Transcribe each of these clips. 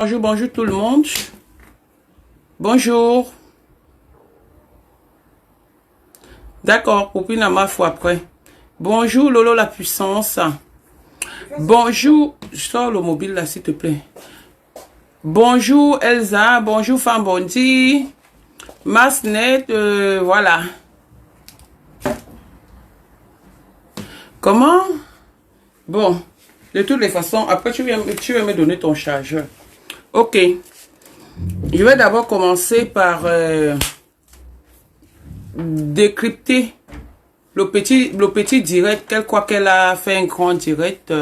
Bonjour, bonjour tout le monde. Bonjour. D'accord, copine à ma foi après. Bonjour Lolo la puissance. Bonjour. Sors le mobile là s'il te plaît. Bonjour Elsa. Bonjour Fambondi. Masnet. Voilà. Comment? Bon. De toutes les façons, après tu vas me donner ton chargeur. Ok. Je vais d'abord commencer par décrypter le petit direct, qu'elle a fait un grand direct.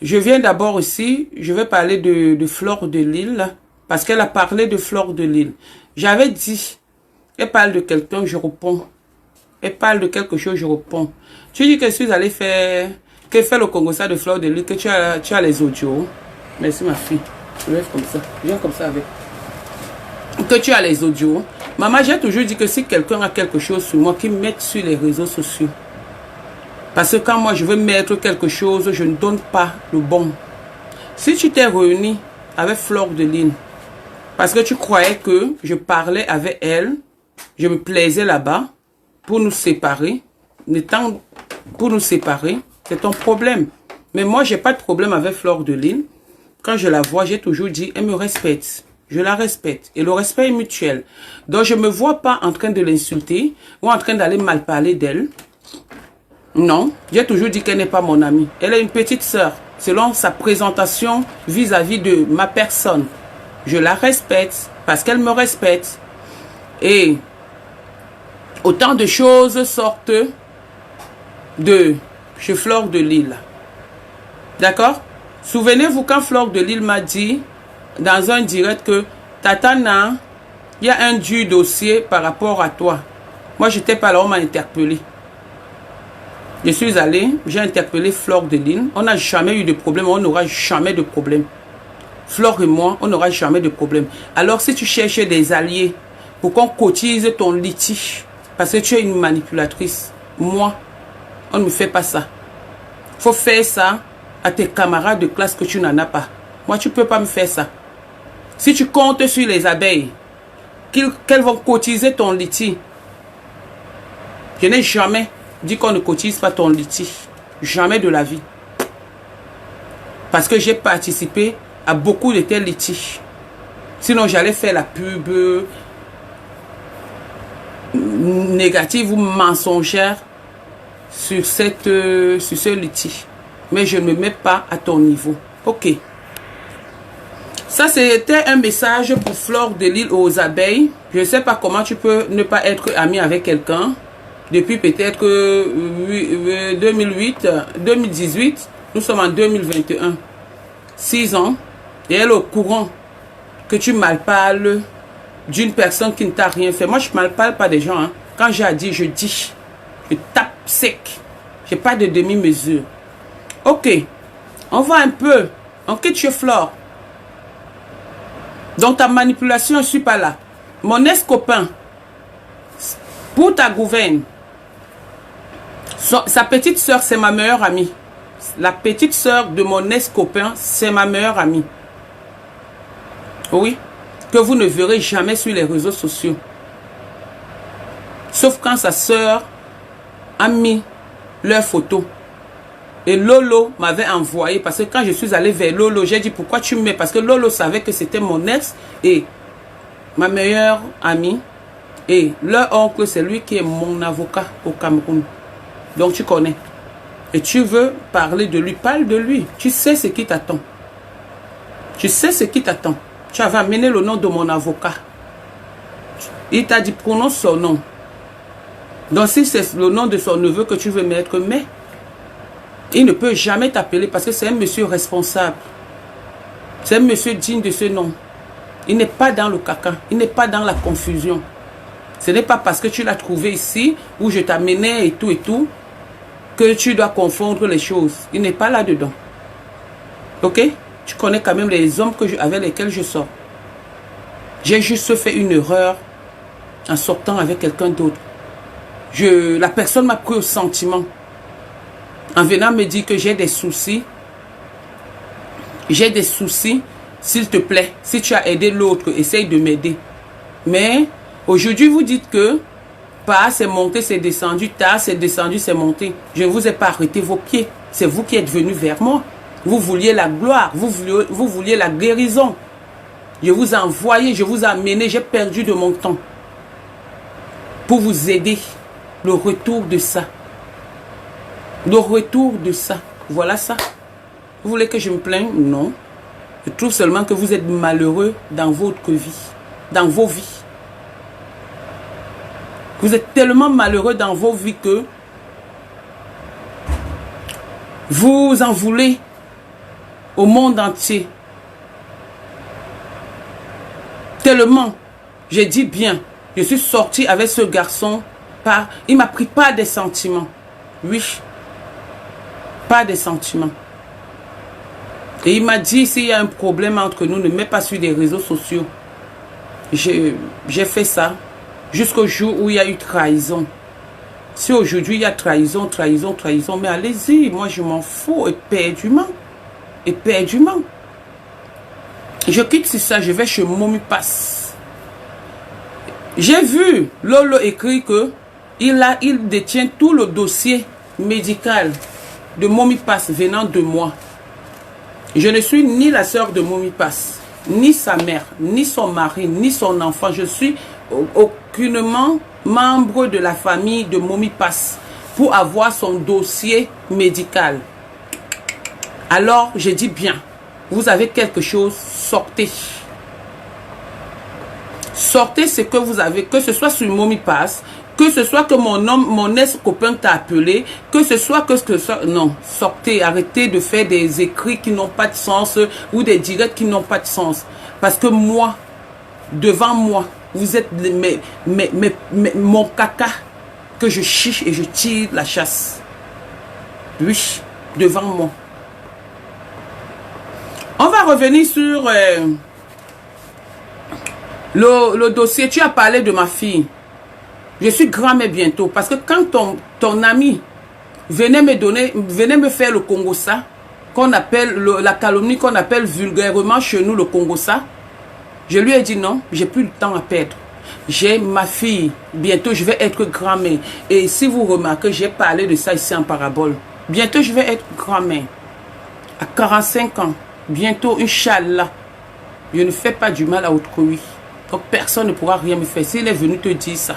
Je viens d'abord ici, je vais parler de Fleur de Lille, parce qu'elle a parlé de Fleur de Lille. J'avais dit, elle parle de quelqu'un, je réponds. Elle parle de quelque chose, je réponds. Tu dis que je suis allée faire, que fait le Congo ça de Fleur de Lille, que tu as les audios. Merci ma fille. Je lève comme ça, viens comme ça avec. Que tu as les audios. Maman, j'ai toujours dit que si quelqu'un a quelque chose sur moi, qu'il mette sur les réseaux sociaux. Parce que quand moi je veux mettre quelque chose, je ne donne pas le bon. Si tu t'es réuni avec Fleur de Lille, parce que tu croyais que je parlais avec elle, je me plaisais là-bas, pour nous séparer, pour nous séparer, c'est ton problème. Mais moi, j'ai pas de problème avec Fleur de Lille. Quand je la vois, j'ai toujours dit, elle me respecte. Je la respecte. Et le respect est mutuel. Donc, je ne me vois pas en train de l'insulter ou en train d'aller mal parler d'elle. Non. J'ai toujours dit qu'elle n'est pas mon amie. Elle est une petite sœur. Selon sa présentation vis-à-vis de ma personne. Je la respecte parce qu'elle me respecte. Et autant de choses sortent de chez Fleur de Lille. D'accord? Souvenez-vous quand Fleur de Lille m'a dit dans un direct que Tatana, il y a un dur dossier par rapport à toi. Moi, j'étais pas là, on m'a interpellé. Je suis allé, j'ai interpellé Fleur de Lille. On n'a jamais eu de problème, on n'aura jamais de problème. Fleur et moi, on n'aura jamais de problème. Alors, si tu cherches des alliés pour qu'on cotise ton litige, parce que tu es une manipulatrice, moi, on ne me fait pas ça. Il faut faire ça à tes camarades de classe que tu n'en as pas. Moi, tu ne peux pas me faire ça. Si tu comptes sur les abeilles, qu'elles vont cotiser ton litige, je n'ai jamais dit qu'on ne cotise pas ton litige. Jamais de la vie. Parce que j'ai participé à beaucoup de tels litiges. Sinon, j'allais faire la pub négative ou mensongère sur ce litige. Mais je ne me mets pas à ton niveau. Ok. Ça, c'était un message pour Fleur de Lille aux abeilles. Je ne sais pas comment tu peux ne pas être ami avec quelqu'un. Depuis peut-être 2018, nous sommes en 2021. 6 ans. Et elle est au courant que tu mal parles d'une personne qui ne t'a rien fait. Moi, je ne mal parle pas des gens. Hein. Quand j'ai à dire, je dis. Je tape sec. Je n'ai pas de demi-mesure. Ok. On va un peu. On quitte chez Fleur. Donc ta manipulation, je ne suis pas là. Mon ex-copain, pour ta gouverne, sa petite soeur, c'est ma meilleure amie. La petite soeur de mon ex-copain, c'est ma meilleure amie. Oui. Que vous ne verrez jamais sur les réseaux sociaux. Sauf quand sa soeur a mis leurs photos. Et Lolo m'avait envoyé, parce que quand je suis allé vers Lolo, j'ai dit pourquoi tu me mets, parce que Lolo savait que c'était mon ex et ma meilleure amie. Et leur oncle, c'est lui qui est mon avocat au Cameroun. Donc tu connais. Et tu veux parler de lui, parle de lui. Tu sais ce qui t'attend. Tu sais ce qui t'attend. Tu avais amené le nom de mon avocat. Il t'a dit prononce son nom. Donc si c'est le nom de son neveu que tu veux mettre, mais il ne peut jamais t'appeler parce que c'est un monsieur responsable. C'est un monsieur digne de ce nom. Il n'est pas dans le caca. Il n'est pas dans la confusion. Ce n'est pas parce que tu l'as trouvé ici, où je t'amenais et tout, que tu dois confondre les choses. Il n'est pas là-dedans. Ok? Tu connais quand même les hommes avec lesquels je sors. J'ai juste fait une erreur en sortant avec quelqu'un d'autre. La personne m'a pris au sentiment. En venant me dire que j'ai des soucis. J'ai des soucis. S'il te plaît, si tu as aidé l'autre, essaye de m'aider. Mais aujourd'hui, vous dites que pas, c'est monté, c'est descendu, tard, c'est descendu, c'est monté. Je ne vous ai pas arrêté vos pieds. C'est vous qui êtes venu vers moi. Vous vouliez la gloire, vous vouliez la guérison. Je vous ai envoyé, je vous ai amené, j'ai perdu de mon temps pour vous aider. Le retour de ça. Le retour de ça. Voilà ça. Vous voulez que je me plaigne? Non. Je trouve seulement que vous êtes malheureux dans votre vie. Dans vos vies. Vous êtes tellement malheureux dans vos vies que vous en voulez au monde entier. Tellement, j'ai dit bien, je suis sortie avec ce garçon par... Il m'a pris pas des sentiments. Oui. Pas des sentiments. Et il m'a dit, s'il y a un problème entre nous, ne mets pas sur les réseaux sociaux. J'ai fait ça jusqu'au jour où il y a eu trahison. Si aujourd'hui il y a trahison, mais allez-y, moi je m'en fous, éperdument. Éperdument. Je quitte sur ça, je vais chez Momipass. J'ai vu Lolo écrit que il détient tout le dossier médical de Momipass venant de moi. Je ne suis ni la sœur de Momipass, ni sa mère, ni son mari, ni son enfant. Je suis aucunement membre de la famille de Momipass pour avoir son dossier médical. Alors, je dis bien, vous avez quelque chose, sortez. Sortez ce que vous avez, que ce soit sur Momipass, que ce soit que mon ex-copain t'a appelé, que ce soit que ce soit... Non, sortez, arrêtez de faire des écrits qui n'ont pas de sens ou des directs qui n'ont pas de sens. Parce que moi, devant moi, vous êtes mon caca que je chiche et je tire la chasse. Oui, devant moi. On va revenir sur le dossier. Tu as parlé de ma fille. Je suis grand-mère bientôt. Parce que quand ton ami venait me faire le Congo-ça, qu'on appelle la calomnie qu'on appelle vulgairement chez nous le Congo-ça, je lui ai dit non, j'ai plus de temps à perdre. J'ai ma fille, bientôt je vais être grand-mère. Et si vous remarquez, j'ai parlé de ça ici en parabole. Bientôt je vais être grand-mère. À 45 ans, bientôt, Inch'Allah, je ne fais pas du mal à autrui. Donc personne ne pourra rien me faire. S'il est venu te dire ça.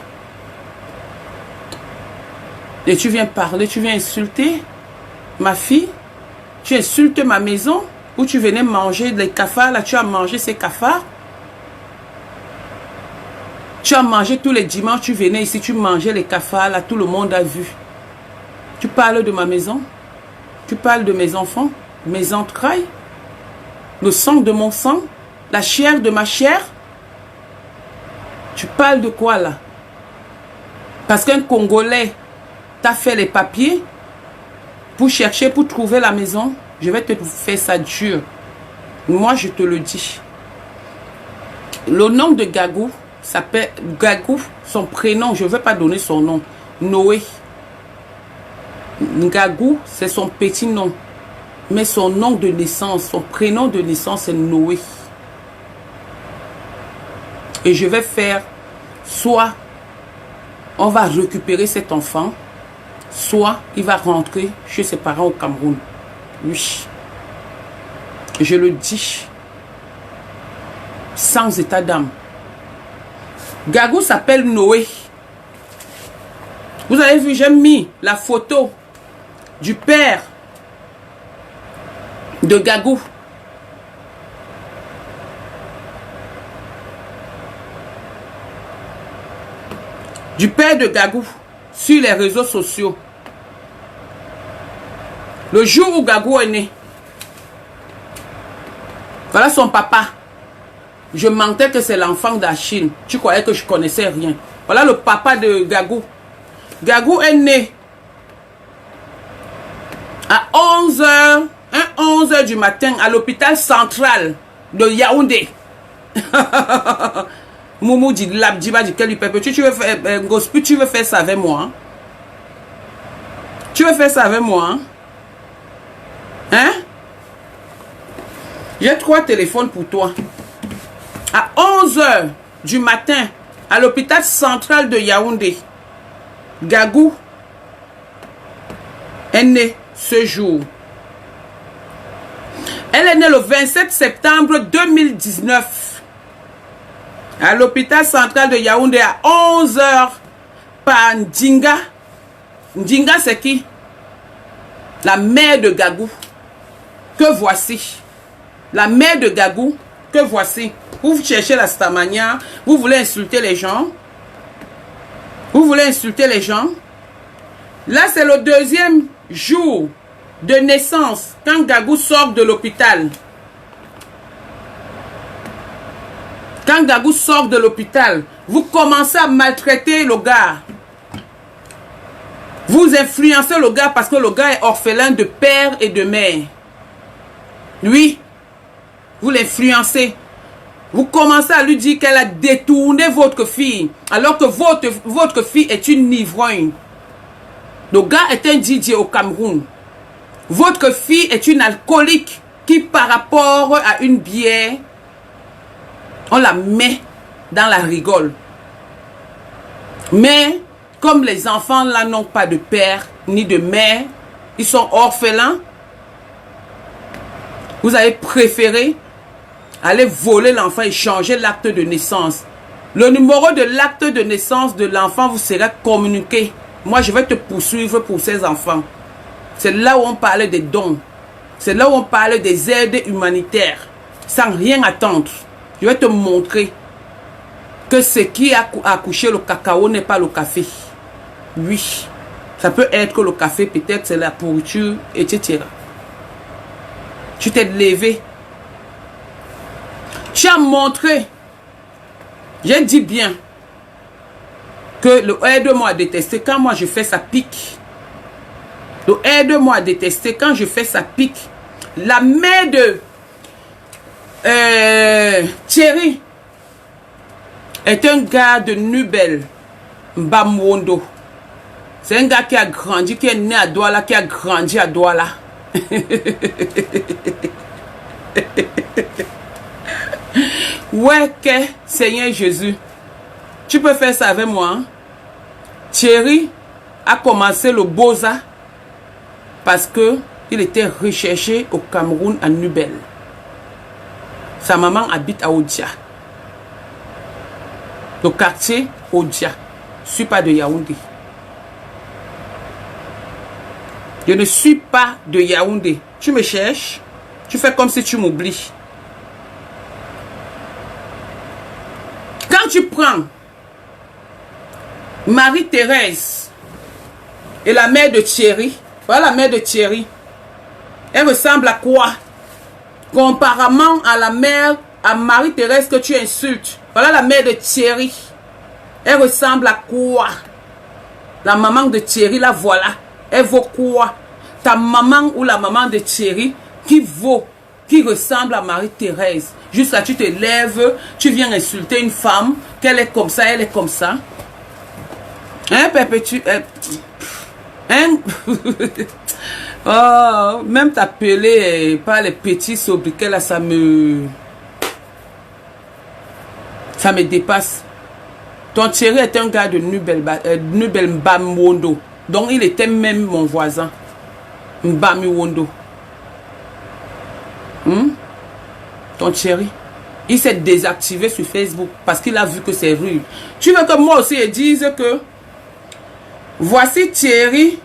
Et tu viens parler, tu viens insulter ma fille. Tu insultes ma maison où tu venais manger les cafards. Là, tu as mangé ces cafards. Tu as mangé tous les dimanches, tu venais ici, tu mangeais les cafards. Là, tout le monde a vu. Tu parles de ma maison. Tu parles de mes enfants, mes entrailles, le sang de mon sang, la chair de ma chair. Tu parles de quoi là? Parce qu'un Congolais t'a fait les papiers pour chercher, pour trouver la maison. Je vais te faire ça dur. Moi, je te le dis. Le nom de Gagou s'appelle Gagou. Son prénom, je ne vais pas donner son nom. Noé. Gagou, c'est son petit nom. Mais son nom de naissance, son prénom de naissance, c'est Noé. Et je vais faire, soit on va récupérer cet enfant, soit il va rentrer chez ses parents au Cameroun. Oui. Je le dis. Sans état d'âme. Gagou s'appelle Noé. Vous avez vu, j'ai mis la photo du père de Gagou. Du père de Gagou sur les réseaux sociaux. Le jour où Gagou est né. Voilà son papa. Je mentais que c'est l'enfant d'Achille. Tu croyais que je connaissais rien. Voilà le papa de Gagou. Gagou est né à 11h, 11h du matin à l'hôpital central de Yaoundé. Moumou dit l'abdiba du quel tu veux faire gospel, tu veux faire ça avec moi? Hein? Tu veux faire ça avec moi? Hein? J'ai 3 téléphones pour toi. À 11 h du matin, à l'hôpital central de Yaoundé, Gagou est née ce jour. Elle est née le 27 septembre 2019 à l'hôpital central de Yaoundé à 11 h par Ndinga. Ndinga, c'est qui? La mère de Gagou. Que voici. La mère de Gagou, que voici. Vous cherchez la stamania, vous voulez insulter les gens. Vous voulez insulter les gens. Là, c'est le 2e jour de naissance quand Gagou sort de l'hôpital. Quand Gagou sort de l'hôpital, vous commencez à maltraiter le gars. Vous influencez le gars parce que le gars est orphelin de père et de mère. Oui, vous l'influencez. Vous commencez à lui dire qu'elle a détourné votre fille, alors que votre fille est une ivrogne. Le gars est un DJ au Cameroun. Votre fille est une alcoolique qui, par rapport à une bière, on la met dans la rigole. Mais, comme les enfants là n'ont pas de père ni de mère, ils sont orphelins, vous avez préféré aller voler l'enfant et changer l'acte de naissance. Le numéro de l'acte de naissance de l'enfant vous sera communiqué. Moi, je vais te poursuivre pour ces enfants. C'est là où on parlait des dons. C'est là où on parlait des aides humanitaires. Sans rien attendre. Je vais te montrer que ce qui a accouché le cacao n'est pas le café. Oui. Ça peut être le café, peut-être c'est la pourriture, etc. Tu t'es levé. Tu as montré. J'ai dit bien que le aide-moi à détester, quand moi je fais ça pique. Le aide-moi à détester, quand je fais ça pique. La mère de Thierry est un gars de Nubel, Mbamwondo. C'est un gars qui a grandi, qui est né à Douala, qui a grandi à Douala. Ouais, que Seigneur Jésus, tu peux faire ça avec moi. Hein? Thierry a commencé le Boza parce que il était recherché au Cameroun à Nubel. Sa maman habite à Odia. Le quartier Odia. Je ne suis pas de Yaoundé. Je ne suis pas de Yaoundé. Tu me cherches, tu fais comme si tu m'oublies. Quand tu prends Marie-Thérèse et la mère de Thierry, voilà la mère de Thierry, elle ressemble à quoi? Comparément à la mère, à Marie-Thérèse que tu insultes, voilà la mère de Thierry. Elle ressemble à quoi? La maman de Thierry, la voilà. Elle vaut quoi? Ta maman ou la maman de Thierry qui vaut, qui ressemble à Marie-Thérèse. Jusqu'à tu te lèves, tu viens insulter une femme, qu'elle est comme ça, elle est comme ça. Hein, perpétue. Hein? Oh, même t'appeler par les petits sobriquets là, ça me dépasse. Ton Thierry est un gars de Nubel Mbamwondo. Donc il était même mon voisin. Mbamwondo. Ton Thierry. Il s'est désactivé sur Facebook parce qu'il a vu que c'est rude. Tu veux que moi aussi je dise que voici Thierry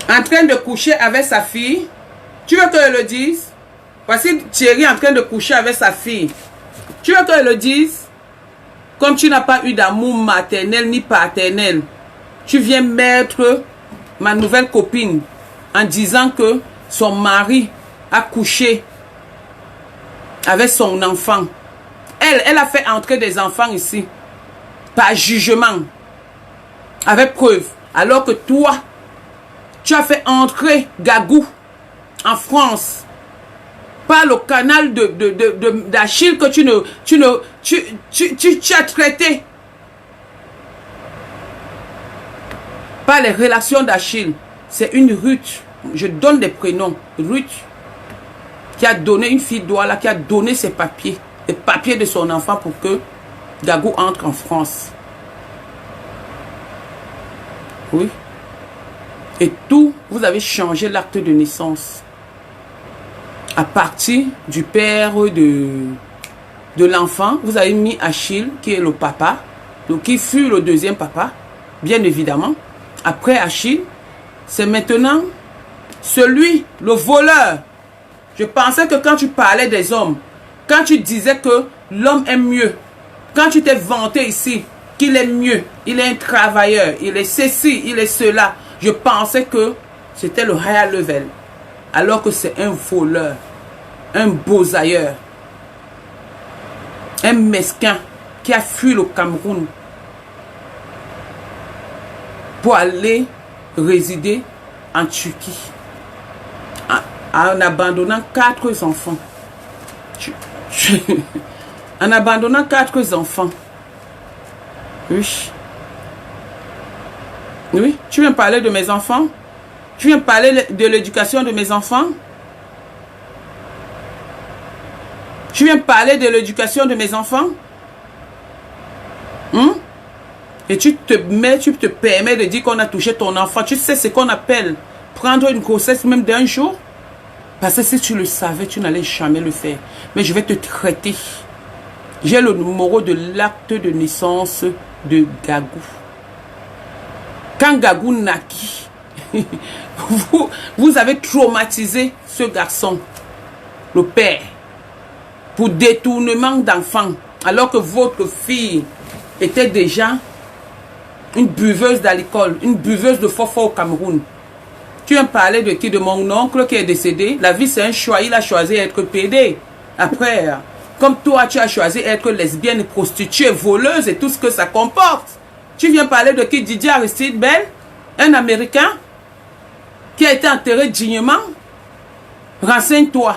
en train de coucher avec sa fille. Tu veux que je le dise? Voici Thierry en train de coucher avec sa fille. Tu veux que je le dise? Comme tu n'as pas eu d'amour maternel ni paternel, tu viens mettre ma nouvelle copine en disant que son mari a couché avec son enfant. Elle a fait entrer des enfants ici par jugement, avec preuve. Alors que toi, tu as fait entrer Gagou en France par le canal d'Achille que tu as traité par les relations d'Achille. C'est une Ruth. Je donne des prénoms. Ruth. qui a donné une fille Douala, qui a donné ses papiers, les papiers de son enfant pour que Gagou entre en France. Oui. Et tout, vous avez changé l'acte de naissance. À partir du père de l'enfant, vous avez mis Achille, qui est le papa, donc qui fut le deuxième papa, bien évidemment. Après Achille, c'est maintenant celui, le voleur. Je pensais que quand tu parlais des hommes, quand tu disais que l'homme est mieux, quand tu t'es vanté ici, qu'il est mieux, il est un travailleur, il est ceci, il est cela, je pensais que c'était le higher level. Alors que c'est un voleur, un bosailleur, un mesquin qui a fui le Cameroun pour aller résider en Turquie en abandonnant 4 enfants. En abandonnant 4 enfants. Oui. Oui, tu viens parler de mes enfants? Tu viens parler de l'éducation de mes enfants? Tu viens parler de l'éducation de mes enfants? Et tu te permets de dire qu'on a touché ton enfant. Tu sais ce qu'on appelle prendre une grossesse même d'un jour? Parce que si tu le savais, tu n'allais jamais le faire. Mais je vais te traiter. J'ai le numéro de l'acte de naissance de Gagou. Quand Gagou naquit, vous avez traumatisé ce garçon, le père, pour détournement d'enfants, alors que votre fille était déjà une buveuse d'alcool, une buveuse de fort-fort au Cameroun. Tu viens parler de qui? De mon oncle qui est décédé. La vie, c'est un choix. Il a choisi d'être pédé. Après, comme toi, tu as choisi d'être lesbienne, prostituée, voleuse et tout ce que ça comporte. Tu viens parler de qui? Didier Aristide Bell, un Américain qui a été enterré dignement. Renseigne-toi.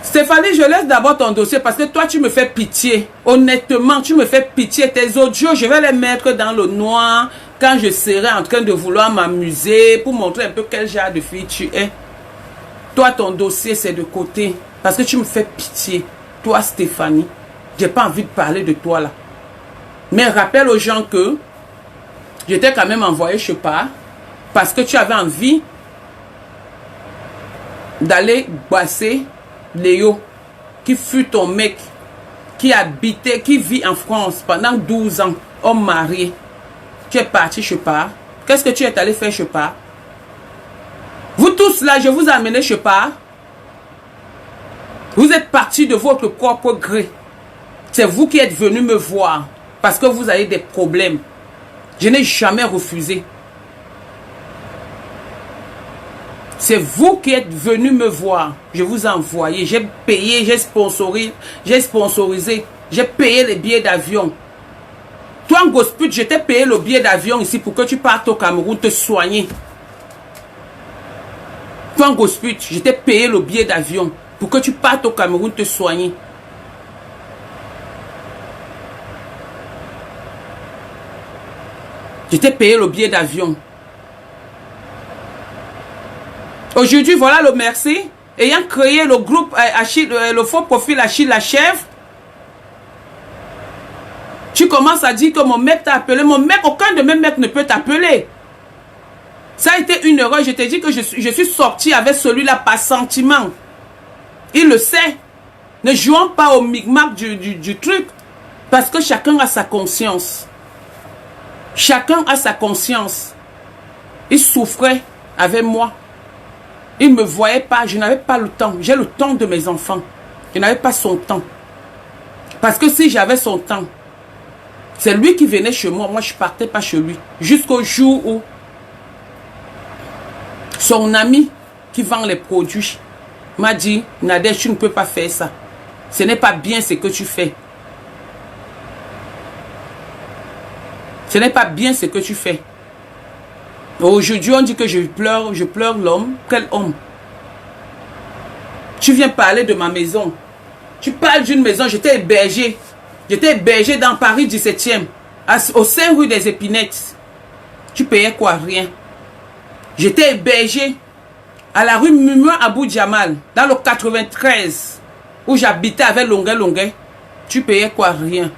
Stéphanie, je laisse d'abord ton dossier parce que toi, tu me fais pitié. Honnêtement, tu me fais pitié. Tes audios, je vais les mettre dans le noir quand je serai en train de vouloir m'amuser pour montrer un peu quel genre de fille tu es. Toi, ton dossier, c'est de côté parce que tu me fais pitié. Toi, Stéphanie, j'ai pas envie de parler de toi là. Mais rappelle aux gens que je t'ai quand même envoyé chez Par parce que tu avais envie d'aller basser Léo, qui fut ton mec, qui habitait, qui vit en France pendant 12 ans, homme marié. Tu es parti chez Par. Qu'est-ce que tu es allé faire chez Par? Vous tous là, je vous ai amené chez Par. Vous êtes partis de votre propre gré. C'est vous qui êtes venu me voir parce que vous avez des problèmes. Je n'ai jamais refusé. C'est vous qui êtes venu me voir. Je vous ai envoyé. J'ai payé, j'ai sponsorisé. J'ai payé les billets d'avion. Toi, en Gosput, je t'ai payé le billet d'avion ici pour que tu partes au Cameroun te soigner. Toi, en Gosput, je t'ai payé le billet d'avion pour que tu partes au Cameroun te soigner. Je t'ai payé le billet d'avion. Aujourd'hui, voilà le merci. Ayant créé le groupe Achille, le faux profil Achille la chèvre, tu commences à dire que mon mec t'a appelé. Mon mec, aucun de mes mecs ne peut t'appeler. Ça a été une erreur. Je t'ai dit que je suis sorti avec celui-là par sentiment. Il le sait. Ne jouons pas au micmac du truc. Parce que chacun a sa conscience. Chacun a sa conscience. Il souffrait avec moi. Il ne me voyait pas, je n'avais pas le temps. J'ai le temps de mes enfants. Je n'avais pas son temps. Parce que si j'avais son temps, c'est lui qui venait chez moi. Moi, je ne partais pas chez lui. Jusqu'au jour où son ami qui vend les produits m'a dit, Nadège, tu ne peux pas faire ça. Ce n'est pas bien ce que tu fais. Ce n'est pas bien ce que tu fais. Aujourd'hui, on dit que je pleure l'homme. Quel homme? Tu viens parler de ma maison. Tu parles d'une maison, j'étais hébergé. J'étais hébergé dans Paris 17e, au sein rue des Épinettes. Tu payais quoi? Rien. J'étais hébergé à la rue Mumua Abou Djamal, dans le 93, où j'habitais avec Longuet. Tu payais quoi? Rien.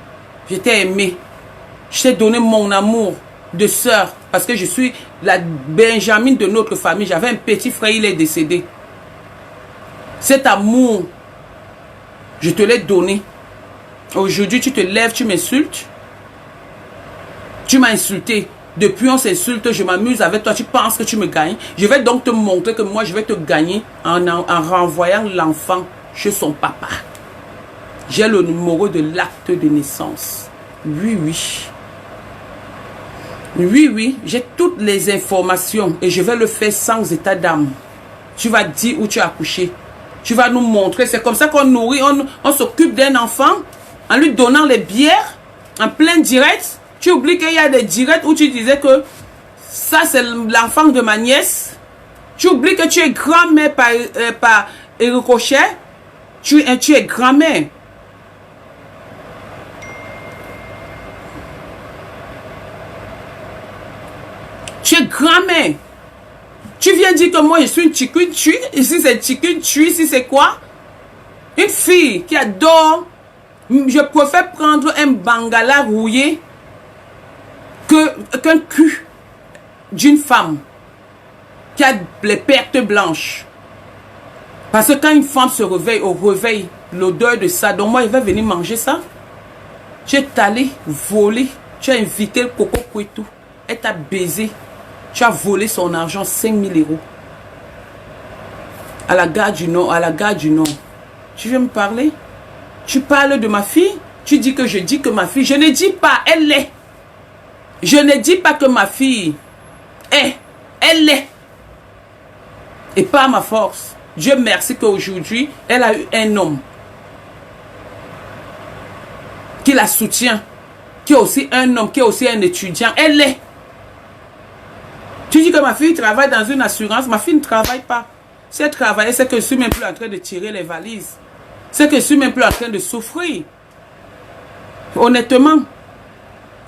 J'étais aimé. Je t'ai donné mon amour de sœur, parce que je suis la Benjamine de notre famille. J'avais un petit frère, il est décédé. Cet amour, je te l'ai donné. Aujourd'hui, tu te lèves, tu m'insultes. Tu m'as insulté. Depuis, on s'insulte, je m'amuse avec toi. Tu penses que tu me gagnes. Je vais donc te montrer que moi, je vais te gagner en renvoyant l'enfant chez son papa. J'ai le numéro de l'acte de naissance. Oui. Oui, j'ai toutes les informations et je vais le faire sans état d'âme. Tu vas dire où tu as accouché. Tu vas nous montrer. C'est comme ça qu'on nourrit, on s'occupe d'un enfant en lui donnant les bières en plein direct. Tu oublies qu'il y a des directs où tu disais que ça c'est l'enfant de ma nièce. Tu oublies que tu es grand-mère par ricochet. Tu es grand-mère. Tu es grand-mère. Tu viens dire que moi je suis une chicken tue. Ici c'est chicken tue. Ici c'est quoi? Une fille qui adore. Je préfère prendre un bangala rouillé qu'un cul d'une femme qui a les pertes blanches. Parce que quand une femme se réveille, au réveil, l'odeur de ça, donc moi, il va venir manger ça. Tu es allé voler, tu as invité le Coco Kouetou, elle t'a baisé, tu as volé son argent, 5 000 €. À la gare du Nord, Tu veux me parler? Tu parles de ma fille, tu dis que je dis que ma fille, je ne dis pas, elle l'est. Je ne dis pas que ma fille est, elle l'est. Et pas ma force. Dieu merci qu'aujourd'hui, elle a eu un homme qui la soutient, qui est aussi un homme, qui est aussi un étudiant. Elle l'est. Tu dis que ma fille travaille dans une assurance. Ma fille ne travaille pas. Si elle travaillait, c'est que je suis même plus en train de tirer les valises. C'est que je suis même plus en train de souffrir. Honnêtement.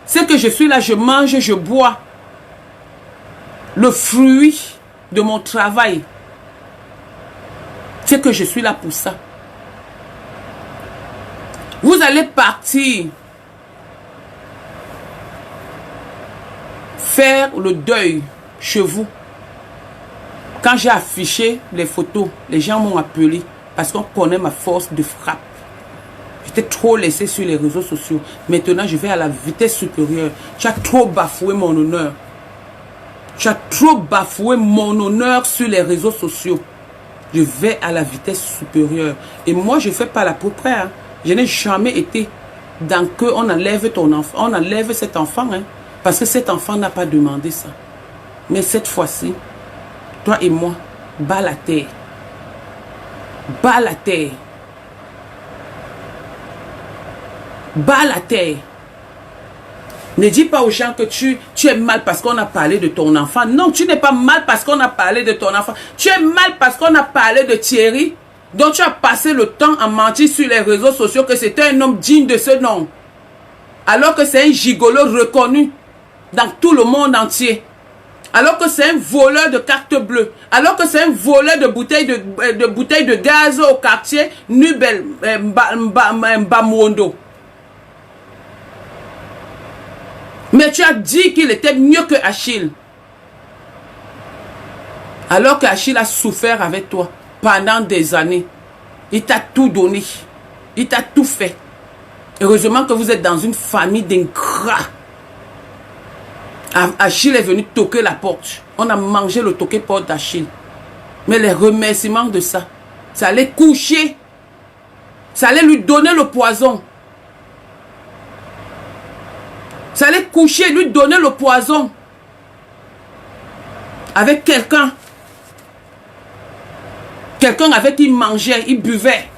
C'est que je suis là, je mange, je bois. Le fruit de mon travail. C'est que je suis là pour ça. Vous allez partir faire le deuil chez vous. Quand j'ai affiché les photos, les gens m'ont appelé parce qu'on connaît ma force de frappe. J'étais trop laissé sur les réseaux sociaux. Maintenant, je vais à la vitesse supérieure. Tu as trop bafoué mon honneur. Tu as trop bafoué mon honneur sur les réseaux sociaux. Je vais à la vitesse supérieure. Et moi, je ne fais pas la pauprère. Hein. Je n'ai jamais été dans que on enlève ton enfant. On enlève cet enfant. Hein, parce que cet enfant n'a pas demandé ça. Mais cette fois-ci, toi et moi, bas la terre. Bas la terre. Bas la terre. Ne dis pas aux gens que tu es mal parce qu'on a parlé de ton enfant. Non, tu n'es pas mal parce qu'on a parlé de ton enfant. Tu es mal parce qu'on a parlé de Thierry. Donc tu as passé le temps à mentir sur les réseaux sociaux que c'était un homme digne de ce nom. Alors que c'est un gigolo reconnu dans tout le monde entier. Alors que c'est un voleur de carte bleue. Alors que c'est un voleur de bouteilles de gaz au quartier Nubel Mbamondo. Mais tu as dit qu'il était mieux que Achille. Alors qu'Achille a souffert avec toi pendant des années. Il t'a tout donné. Il t'a tout fait. Heureusement que vous êtes dans une famille d'ingrats. Achille est venu toquer la porte. On a mangé le toqué-porte d'Achille. Mais les remerciements de ça, ça allait coucher. Ça allait lui donner le poison. Ça allait coucher, lui donner le poison. Avec quelqu'un. Quelqu'un avec qui il mangeait, il buvait.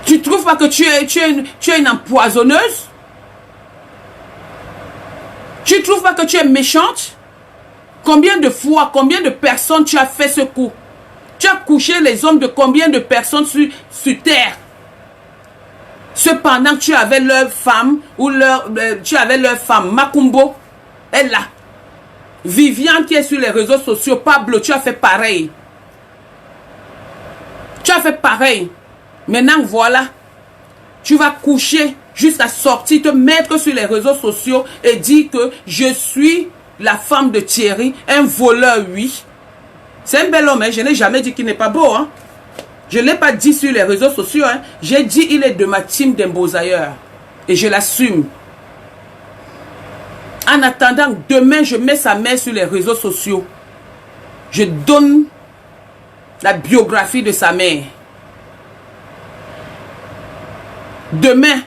Tu ne trouves pas que tu es une empoisonneuse? Tu ne trouves pas que tu es méchante? Combien de fois, combien de personnes tu as fait ce coup? Tu as couché les hommes de combien de personnes sur terre? Cependant, tu avais leur femme, ou tu avais leur femme, Makumbo, elle là. Viviane qui est sur les réseaux sociaux, Pablo, tu as fait pareil. Tu as fait pareil. Maintenant, voilà. Tu vas coucher jusqu'à sortir, te mettre sur les réseaux sociaux et dire que je suis la femme de Thierry, un voleur, oui. C'est un bel homme, hein. Je n'ai jamais dit qu'il n'est pas beau. Hein. Je ne l'ai pas dit sur les réseaux sociaux. Hein. J'ai dit il est de ma team d'Embosailleurs. Et je l'assume. En attendant, demain, je mets sa mère sur les réseaux sociaux. Je donne la biographie de sa mère. Demain,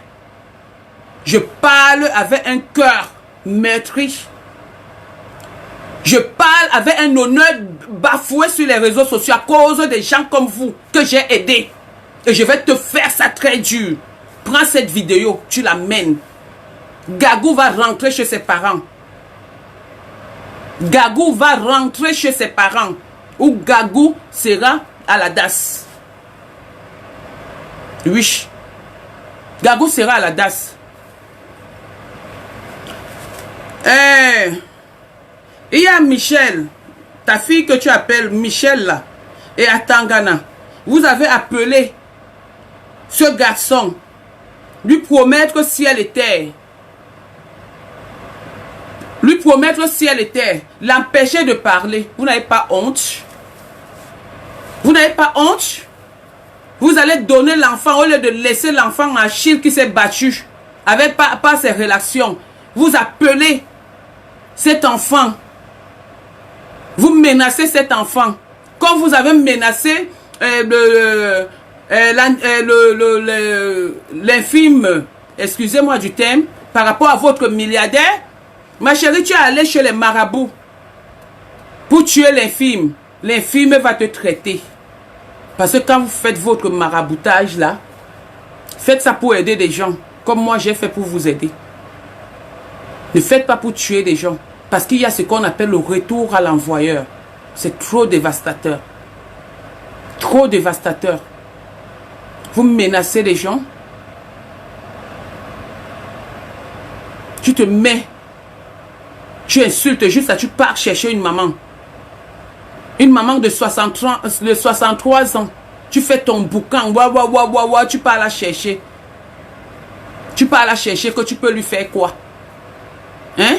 je parle avec un cœur meurtri. Je parle avec un honneur bafoué sur les réseaux sociaux à cause des gens comme vous que j'ai aidés. Et je vais te faire ça très dur. Prends cette vidéo, tu l'amènes. Gagou va rentrer chez ses parents. Gagou va rentrer chez ses parents. Ou Gagou sera à la DAS. Oui. Gagou sera à la DAS. Il y a Michel, ta fille que tu appelles Michel là, et à Tangana. Vous avez appelé ce garçon, lui promettre ciel et terre. Lui promettre ciel et terre, l'empêcher de parler. Vous n'avez pas honte? Vous n'avez pas honte? Vous allez donner l'enfant au lieu de laisser l'enfant en Achille qui s'est battu avec pas ses relations. Vous appelez cet enfant. Vous menacez cet enfant. Comme vous avez menacé l'infime, excusez-moi du terme, par rapport à votre milliardaire. Ma chérie, tu es allé chez les marabouts pour tuer l'infime. L'infime va te traiter. Parce que quand vous faites votre maraboutage là, faites ça pour aider des gens. Comme moi j'ai fait pour vous aider. Ne faites pas pour tuer des gens. Parce qu'il y a ce qu'on appelle le retour à l'envoyeur. C'est trop dévastateur. Trop dévastateur. Vous menacez les gens. Tu te mets. Tu insultes juste, tu pars chercher une maman. Une maman de 63 ans. Tu fais ton boucan. Tu pars la chercher. Tu pars la chercher que tu peux lui faire quoi? Hein?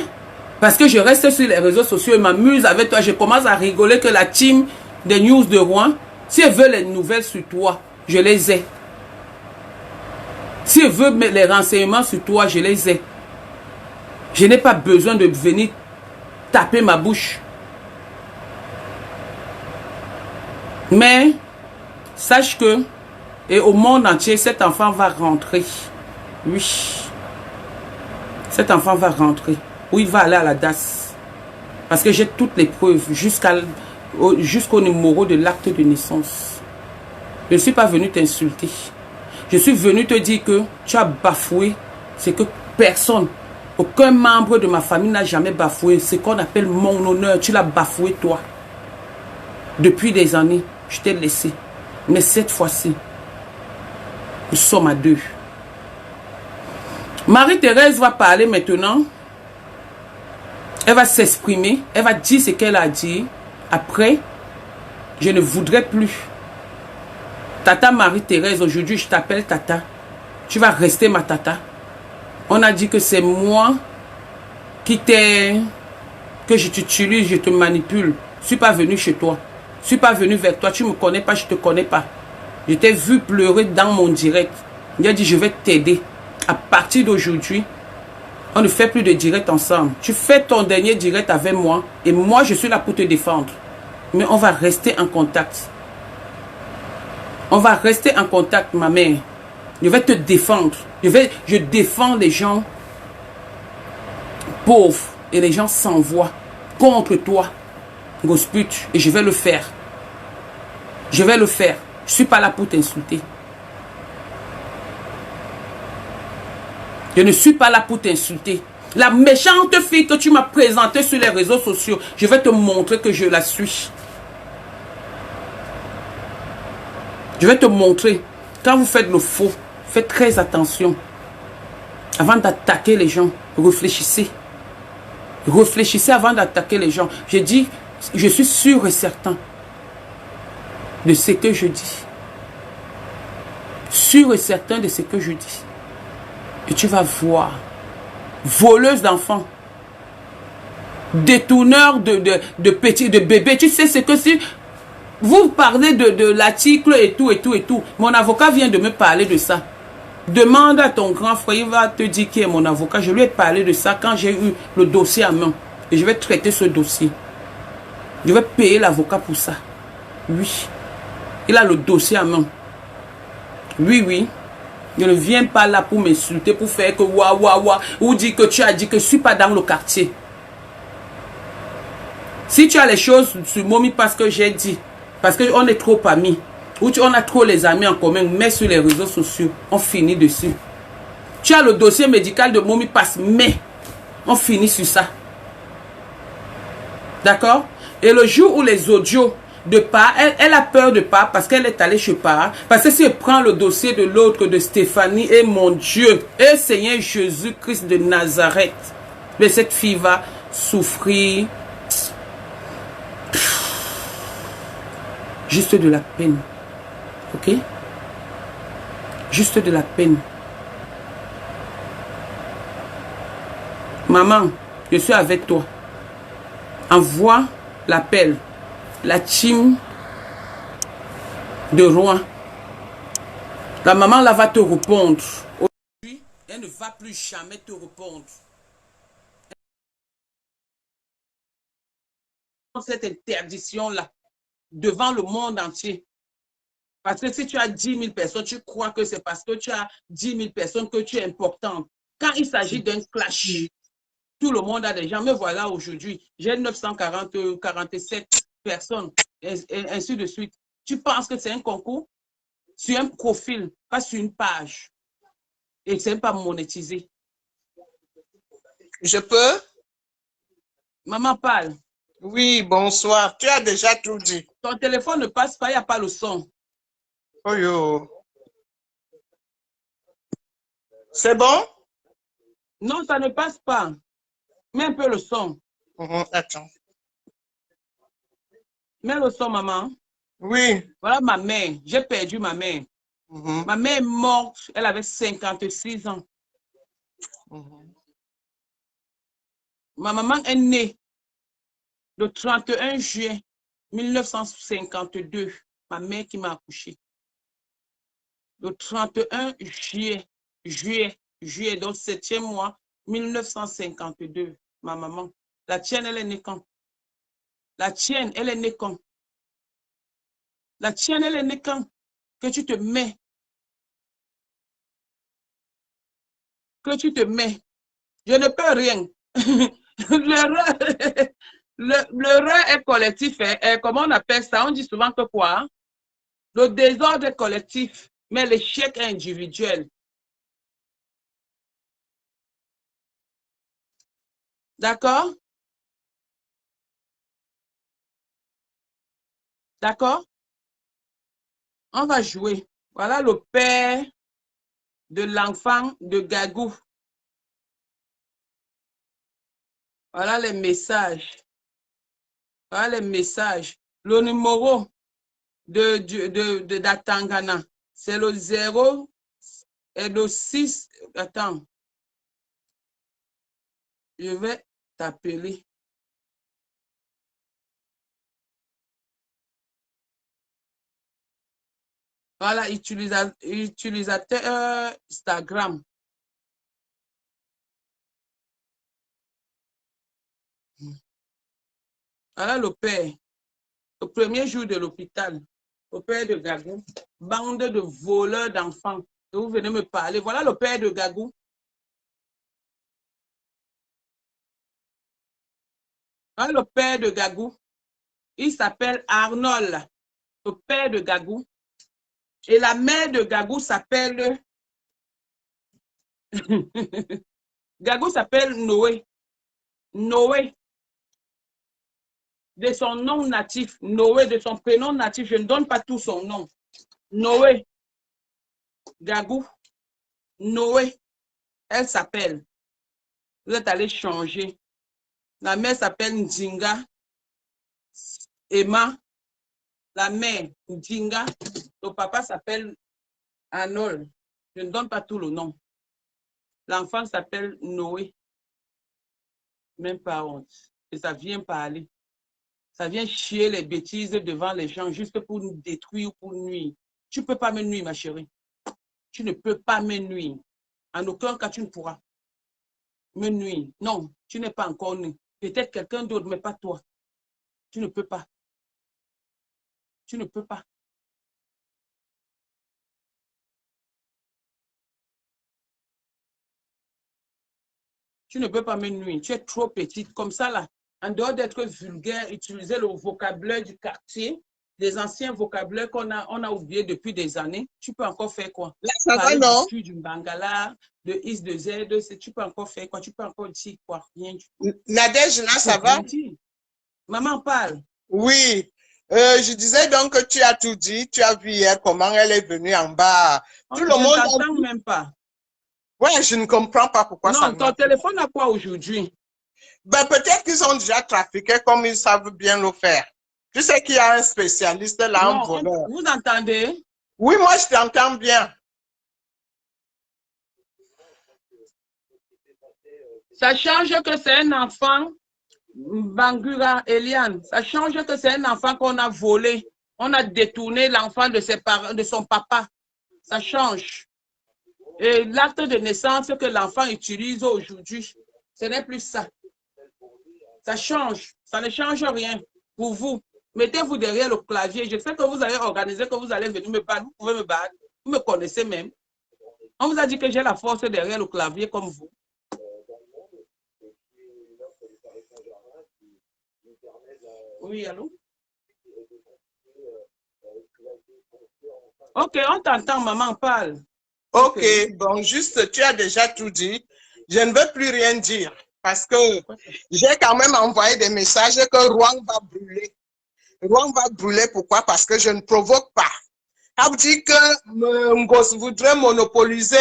Parce que je reste sur les réseaux sociaux et m'amuse avec toi. Je commence à rigoler que la team des news de Rouen, si elle veut les nouvelles sur toi, je les ai. Si elle veut les renseignements sur toi, je les ai. Je n'ai pas besoin de venir taper ma bouche. Mais, sache que, et au monde entier, cet enfant va rentrer. Oui. Cet enfant va rentrer. Ou il va aller à la DAS. Parce que j'ai toutes les preuves jusqu'au numéro de l'acte de naissance. Je ne suis pas venu t'insulter. Je suis venu te dire que tu as bafoué ce que personne, aucun membre de ma famille n'a jamais bafoué. Ce qu'on appelle mon honneur. Tu l'as bafoué toi. Depuis des années, je t'ai laissé. Mais cette fois-ci, nous sommes à deux. Marie-Thérèse va parler maintenant. Elle va s'exprimer. Elle va dire ce qu'elle a dit. Après, je ne voudrais plus. Tata Marie-Thérèse, aujourd'hui, je t'appelle Tata. Tu vas rester ma Tata. On a dit que c'est moi que je t'utilise, je te manipule. Je ne suis pas venu chez toi. Je ne suis pas venu vers toi. Tu ne me connais pas, je ne te connais pas. Je t'ai vu pleurer dans mon direct. J'ai dit, je vais t'aider. À partir d'aujourd'hui, on ne fait plus de direct ensemble. Tu fais ton dernier direct avec moi. Et moi, je suis là pour te défendre. Mais on va rester en contact. On va rester en contact, ma mère. Je vais te défendre. Je défends les gens pauvres. Et les gens s'envoient contre toi. Gosput. Et je vais le faire. Je vais le faire. Je ne suis pas là pour t'insulter. Je ne suis pas là pour t'insulter. La méchante fille que tu m'as présentée sur les réseaux sociaux, je vais te montrer que je la suis. Je vais te montrer. Quand vous faites le faux, faites très attention. Avant d'attaquer les gens, réfléchissez. Réfléchissez avant d'attaquer les gens. J'ai dit, je suis sûr et certain de ce que je dis. Sûr et certain de ce que je dis. Et tu vas voir. Voleuse d'enfants. Détourneur de petits, de bébés. Tu sais ce que c'est. Vous parlez de l'article et tout, et tout, et tout. Mon avocat vient de me parler de ça. Demande à ton grand frère, il va te dire qui est mon avocat. Je lui ai parlé de ça quand j'ai eu le dossier en main. Et je vais traiter ce dossier. Je vais payer l'avocat pour ça. Oui. Il a le dossier en main. Oui, oui. Je ne viens pas là pour m'insulter, pour faire que ou dire que tu as dit que je ne suis pas dans le quartier. Si tu as les choses sur Momi parce que j'ai dit, parce qu'on est trop amis, ou on a trop les amis en commun, mets sur les réseaux sociaux, on finit dessus. Tu as le dossier médical de Momi Pass, mais on finit sur ça. D'accord? Et le jour où les audios de Pa, elle a peur de Pa parce qu'elle est allée chez Pa. Parce que si elle prend le dossier de l'autre, de Stéphanie, et mon Dieu, et Seigneur Jésus-Christ de Nazareth, mais cette fille va souffrir juste de la peine. Ok? Juste de la peine. Maman, je suis avec toi. Envoie l'appel. La team de Rouen. La maman là va te répondre. Aujourd'hui, elle ne va plus jamais te répondre. Cette interdiction-là devant le monde entier. Parce que si tu as 10 000 personnes, tu crois que c'est parce que tu as 10 000 personnes que tu es importante. Quand il s'agit d'un clash, tout le monde a des gens. Mais voilà, aujourd'hui, j'ai 947 personnes, et ainsi de suite. Tu penses que c'est un concours? Sur un profil, pas sur une page. Et c'est pas monétisé. Je peux? Maman parle. Oui, bonsoir. Tu as déjà tout dit. Ton téléphone ne passe pas, il n'y a pas le son. Oh yo. C'est bon? Non, ça ne passe pas. Mets un peu le son. Attends. Mets le son, maman. Oui. Voilà ma mère. J'ai perdu ma mère. Ma mère est morte. Elle avait 56 ans. Ma maman est née le 31 juillet 1952. Ma mère qui m'a accouchée. Le 31 juillet, donc 7e mois 1952. Ma maman. La tienne, elle est née quand? La tienne, elle est née quand? La tienne, elle est née quand? Que tu te mets. Que tu te mets. Je ne peux rien. L'erreur est collectif. Comment on appelle ça? On dit souvent que quoi? Le désordre est collectif, mais l'échec est individuel. D'accord? D'accord? On va jouer. Voilà le père de l'enfant de Gagou. Voilà les messages. Voilà les messages. Le numéro d'Atangana, c'est le 0 et le 6. Attends. Je vais t'appeler. Voilà, utilisateur Instagram. Voilà le père. Le premier jour de l'hôpital. Le père de Gagou. Bande de voleurs d'enfants. Vous venez me parler. Voilà le père de Gagou. Voilà le père de Gagou. Il s'appelle Arnold. Le père de Gagou. Et la mère de Gagou s'appelle... Gagou s'appelle Noé. Noé. De son nom natif. Noé, de son prénom natif. Je ne donne pas tout son nom. Noé. Gagou. Noé. Elle s'appelle. Vous êtes allé changer. La mère s'appelle Ndinga. Emma. La mère, Ndinga. Le papa s'appelle Arnold. Je ne donne pas tout le nom. L'enfant s'appelle Noé. Même pas honte. Et ça vient parler. Ça vient chier les bêtises devant les gens juste pour nous détruire ou pour nuire. Tu ne peux pas me nuire, ma chérie. Tu ne peux pas me nuire. En aucun cas, tu ne pourras me nuire. Non, tu n'es pas encore nu. Peut-être quelqu'un d'autre, mais pas toi. Tu ne peux pas. Tu ne peux pas. Tu ne peux pas me nuire. Tu es trop petite. Comme ça, là, en dehors d'être vulgaire, utiliser le vocabulaire du quartier, les anciens vocabulaires qu'on a oubliés depuis des années, tu peux encore faire quoi? Là, ça va, Parler non? du cul, du Bangala, de Is, de Z, tu peux encore faire quoi? Tu peux encore dire quoi? Rien du tout. Nadège, là, ça va? Maman parle. Oui. Je disais donc que tu as tout dit. Tu as vu hier comment elle est venue en bas. Tout le monde. Je t'entends même pas. Ouais, je ne comprends pas pourquoi ça non, ton téléphone a quoi aujourd'hui? Ben, peut-être qu'ils ont déjà trafiqué comme ils savent bien le faire. Tu sais qu'il y a un spécialiste là, un voleur. Vous entendez? Oui, moi, je t'entends bien. Ça change que c'est un enfant, Bangura, Eliane, ça change que c'est un enfant qu'on a volé. On a détourné l'enfant de ses parents, de son papa. Ça change. Et l'acte de naissance que l'enfant utilise aujourd'hui, ce n'est plus ça. Ça change. Ça ne change rien pour vous. Mettez-vous derrière le clavier. Je sais que vous avez organisé, que vous allez venir me battre. Vous pouvez me battre. Vous me connaissez même. On vous a dit que j'ai la force derrière le clavier comme vous. Oui, allô? Ok, on t'entend, maman, parle. Ok, bon, juste, tu as déjà tout dit. Je ne veux plus rien dire parce que j'ai quand même envoyé des messages que Rouen va brûler. Rouen va brûler, pourquoi? Parce que je ne provoque pas. Ça veut dire que Ngos voudrait monopoliser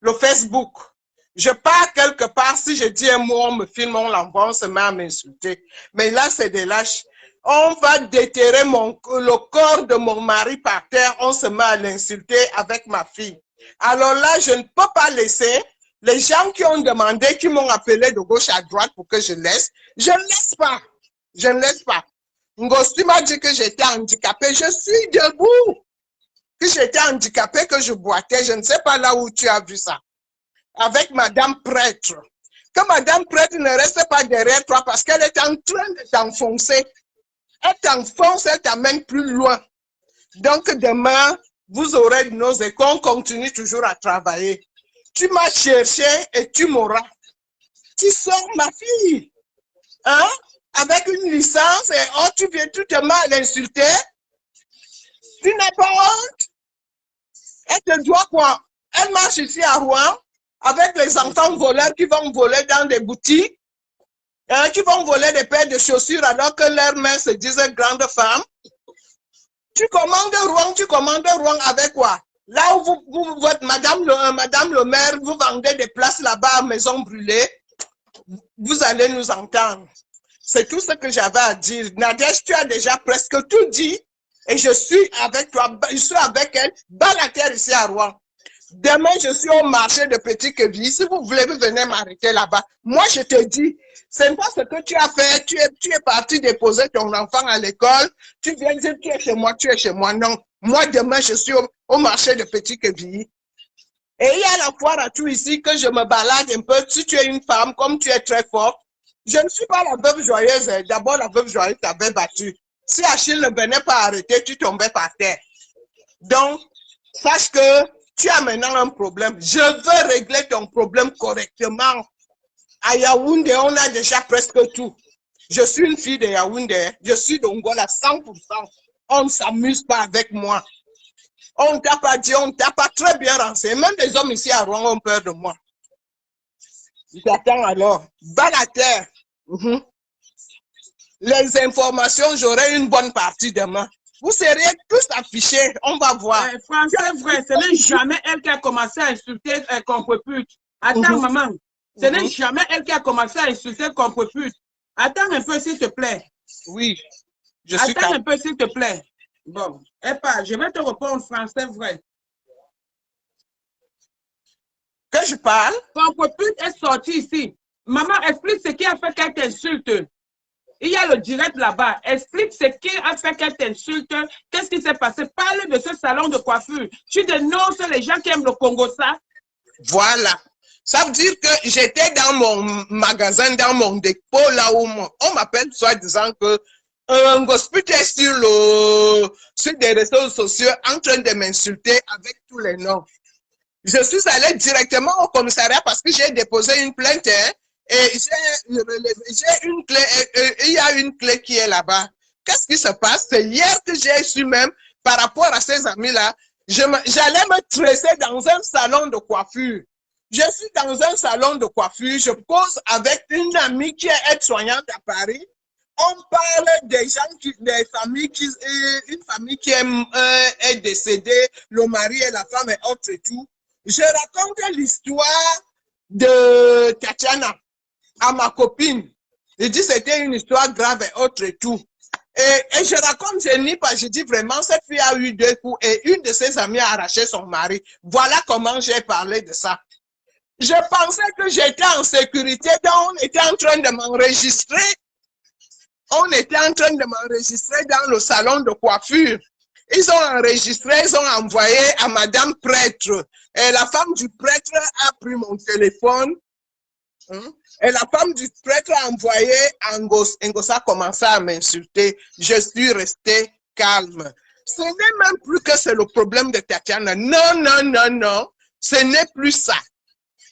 le Facebook. Je pars quelque part, si je dis un mot, on me filme, on l'envoie, on se met à m'insulter. Mais là, c'est des lâches. On va déterrer le corps de mon mari par terre, on se met à l'insulter avec ma fille. Alors là, je ne peux pas laisser les gens qui ont demandé, qui m'ont appelé de gauche à droite pour que je laisse. Je ne laisse pas. Je ne laisse pas. Ngosti m'a dit que j'étais handicapée. Je suis debout. Que j'étais handicapée, que je boitais. Je ne sais pas là où tu as vu ça. Avec Madame Prêtre. Que Madame Prêtre ne reste pas derrière toi parce qu'elle est en train de t'enfoncer. Elle t'enfonce, elle t'amène plus loin. Donc demain, vous aurez nos écoles, on continue toujours à travailler. Tu m'as cherché et tu m'auras. Tu sors ma fille. Hein? Avec une licence et oh, tu viens tout te mal l'insulter. Tu n'as pas honte? Elle te doit quoi? Elle marche ici à Rouen avec les enfants voleurs qui vont voler dans des boutiques, hein, qui vont voler des paires de chaussures alors que leurs mères se disent grandes femmes. Tu commandes Rouen avec quoi? Là où madame le maire, vous vendez des places là-bas à Maison Brûlée, vous allez nous entendre. C'est tout ce que j'avais à dire. Nadège, tu as déjà presque tout dit et je suis avec toi, je suis avec elle dans la terre ici à Rouen. Demain, je suis au marché de Petit-Queville. Si vous voulez, vous venez m'arrêter là-bas. Moi, je te dis, c'est pas ce que tu as fait. Tu es parti déposer ton enfant à l'école. Tu viens dire, tu es chez moi, tu es chez moi. Non. Moi, demain, je suis au marché de Petit-Queville. Et il y a la foire à tout ici que je me balade un peu. Si tu es une femme, comme tu es très forte, je ne suis pas la veuve joyeuse. D'abord, la veuve joyeuse t'avait battu. Si Achille ne venait pas arrêter, tu tombais par terre. Donc, sache que tu as maintenant un problème. Je veux régler ton problème correctement. À Yaoundé, on a déjà presque tout. Je suis une fille de Yaoundé. Je suis d'Ongola 100%. On ne s'amuse pas avec moi. On ne t'a pas dit, on ne t'a pas très bien renseigné. Même les hommes ici à Rouen ont peur de moi. J'attends alors. Bas la terre. Les informations, j'aurai une bonne partie demain. Vous serez tous affichés, on va voir. Français vrai, ce n'est jamais elle qui a commencé à insulter Comprepute. Attends, maman, ce n'est jamais elle qui a commencé à insulter Comprepute. Attends un peu, s'il te plaît. Oui, je suis Attends un peu, s'il te plaît. Bon, je vais te répondre en français vrai. Que je parle? Ton copine est sortie ici. Maman, explique ce qui a fait qu'elle t'insulte. Il y a le direct là-bas. Explique ce qui a fait qu'elle t'insulte. Qu'est-ce qui s'est passé? Parle de ce salon de coiffure. Tu dénonces les gens qui aiment le Congo, ça? Voilà. Ça veut dire que j'étais dans mon magasin, dans mon dépôt, là où on m'appelle soi-disant que un gospel est sur des réseaux sociaux en train de m'insulter avec tous les noms. Je suis allée directement au commissariat parce que j'ai déposé une plainte hein, et j'ai une clé, il y a une clé qui est là-bas. Qu'est-ce qui se passe? C'est hier que j'ai su même par rapport à ces amis-là, j'allais me tresser dans un salon de coiffure. Je suis dans un salon de coiffure, je cause avec une amie qui est aide-soignante à Paris. On parle des gens, des familles une famille qui est décédée, le mari et la femme et autres et tout. Je raconte l'histoire de Tatiana à ma copine. Je dis c'était une histoire grave et autre et tout. Et je raconte, je nie pas, je dis vraiment, cette fille a eu 2 coups et une de ses amies a arraché son mari. Voilà comment j'ai parlé de ça. Je pensais que j'étais en sécurité, donc on était en train de m'enregistrer. On était en train de m'enregistrer dans le salon de coiffure. Ils ont enregistré, ils ont envoyé à madame prêtre. Et la femme du prêtre a pris mon téléphone. Et la femme du prêtre a envoyé Angos. Angos a commencé à m'insulter. Je suis restée calme. Ce n'est même plus que c'est le problème de Tatiana. Non, non, non, non. Ce n'est plus ça.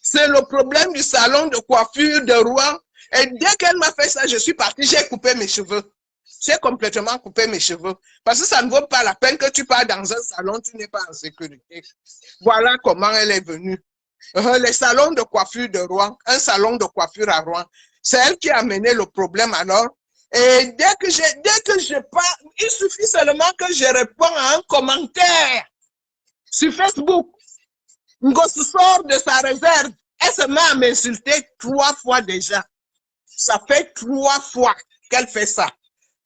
C'est le problème du salon de coiffure de Rouen. Et dès qu'elle m'a fait ça, je suis partie, j'ai coupé mes cheveux. J'ai complètement coupé mes cheveux. Parce que ça ne vaut pas la peine que tu pars dans un salon, tu n'es pas en sécurité. Voilà comment elle est venue. Les salons de coiffure de Rouen, un salon de coiffure à Rouen, c'est elle qui a mené le problème alors. Et dès que je pars, il suffit seulement que je réponds à un commentaire sur Facebook. Ngoss sort de sa réserve. Elle se met à m'insulter 3 fois déjà. Ça fait 3 fois qu'elle fait ça.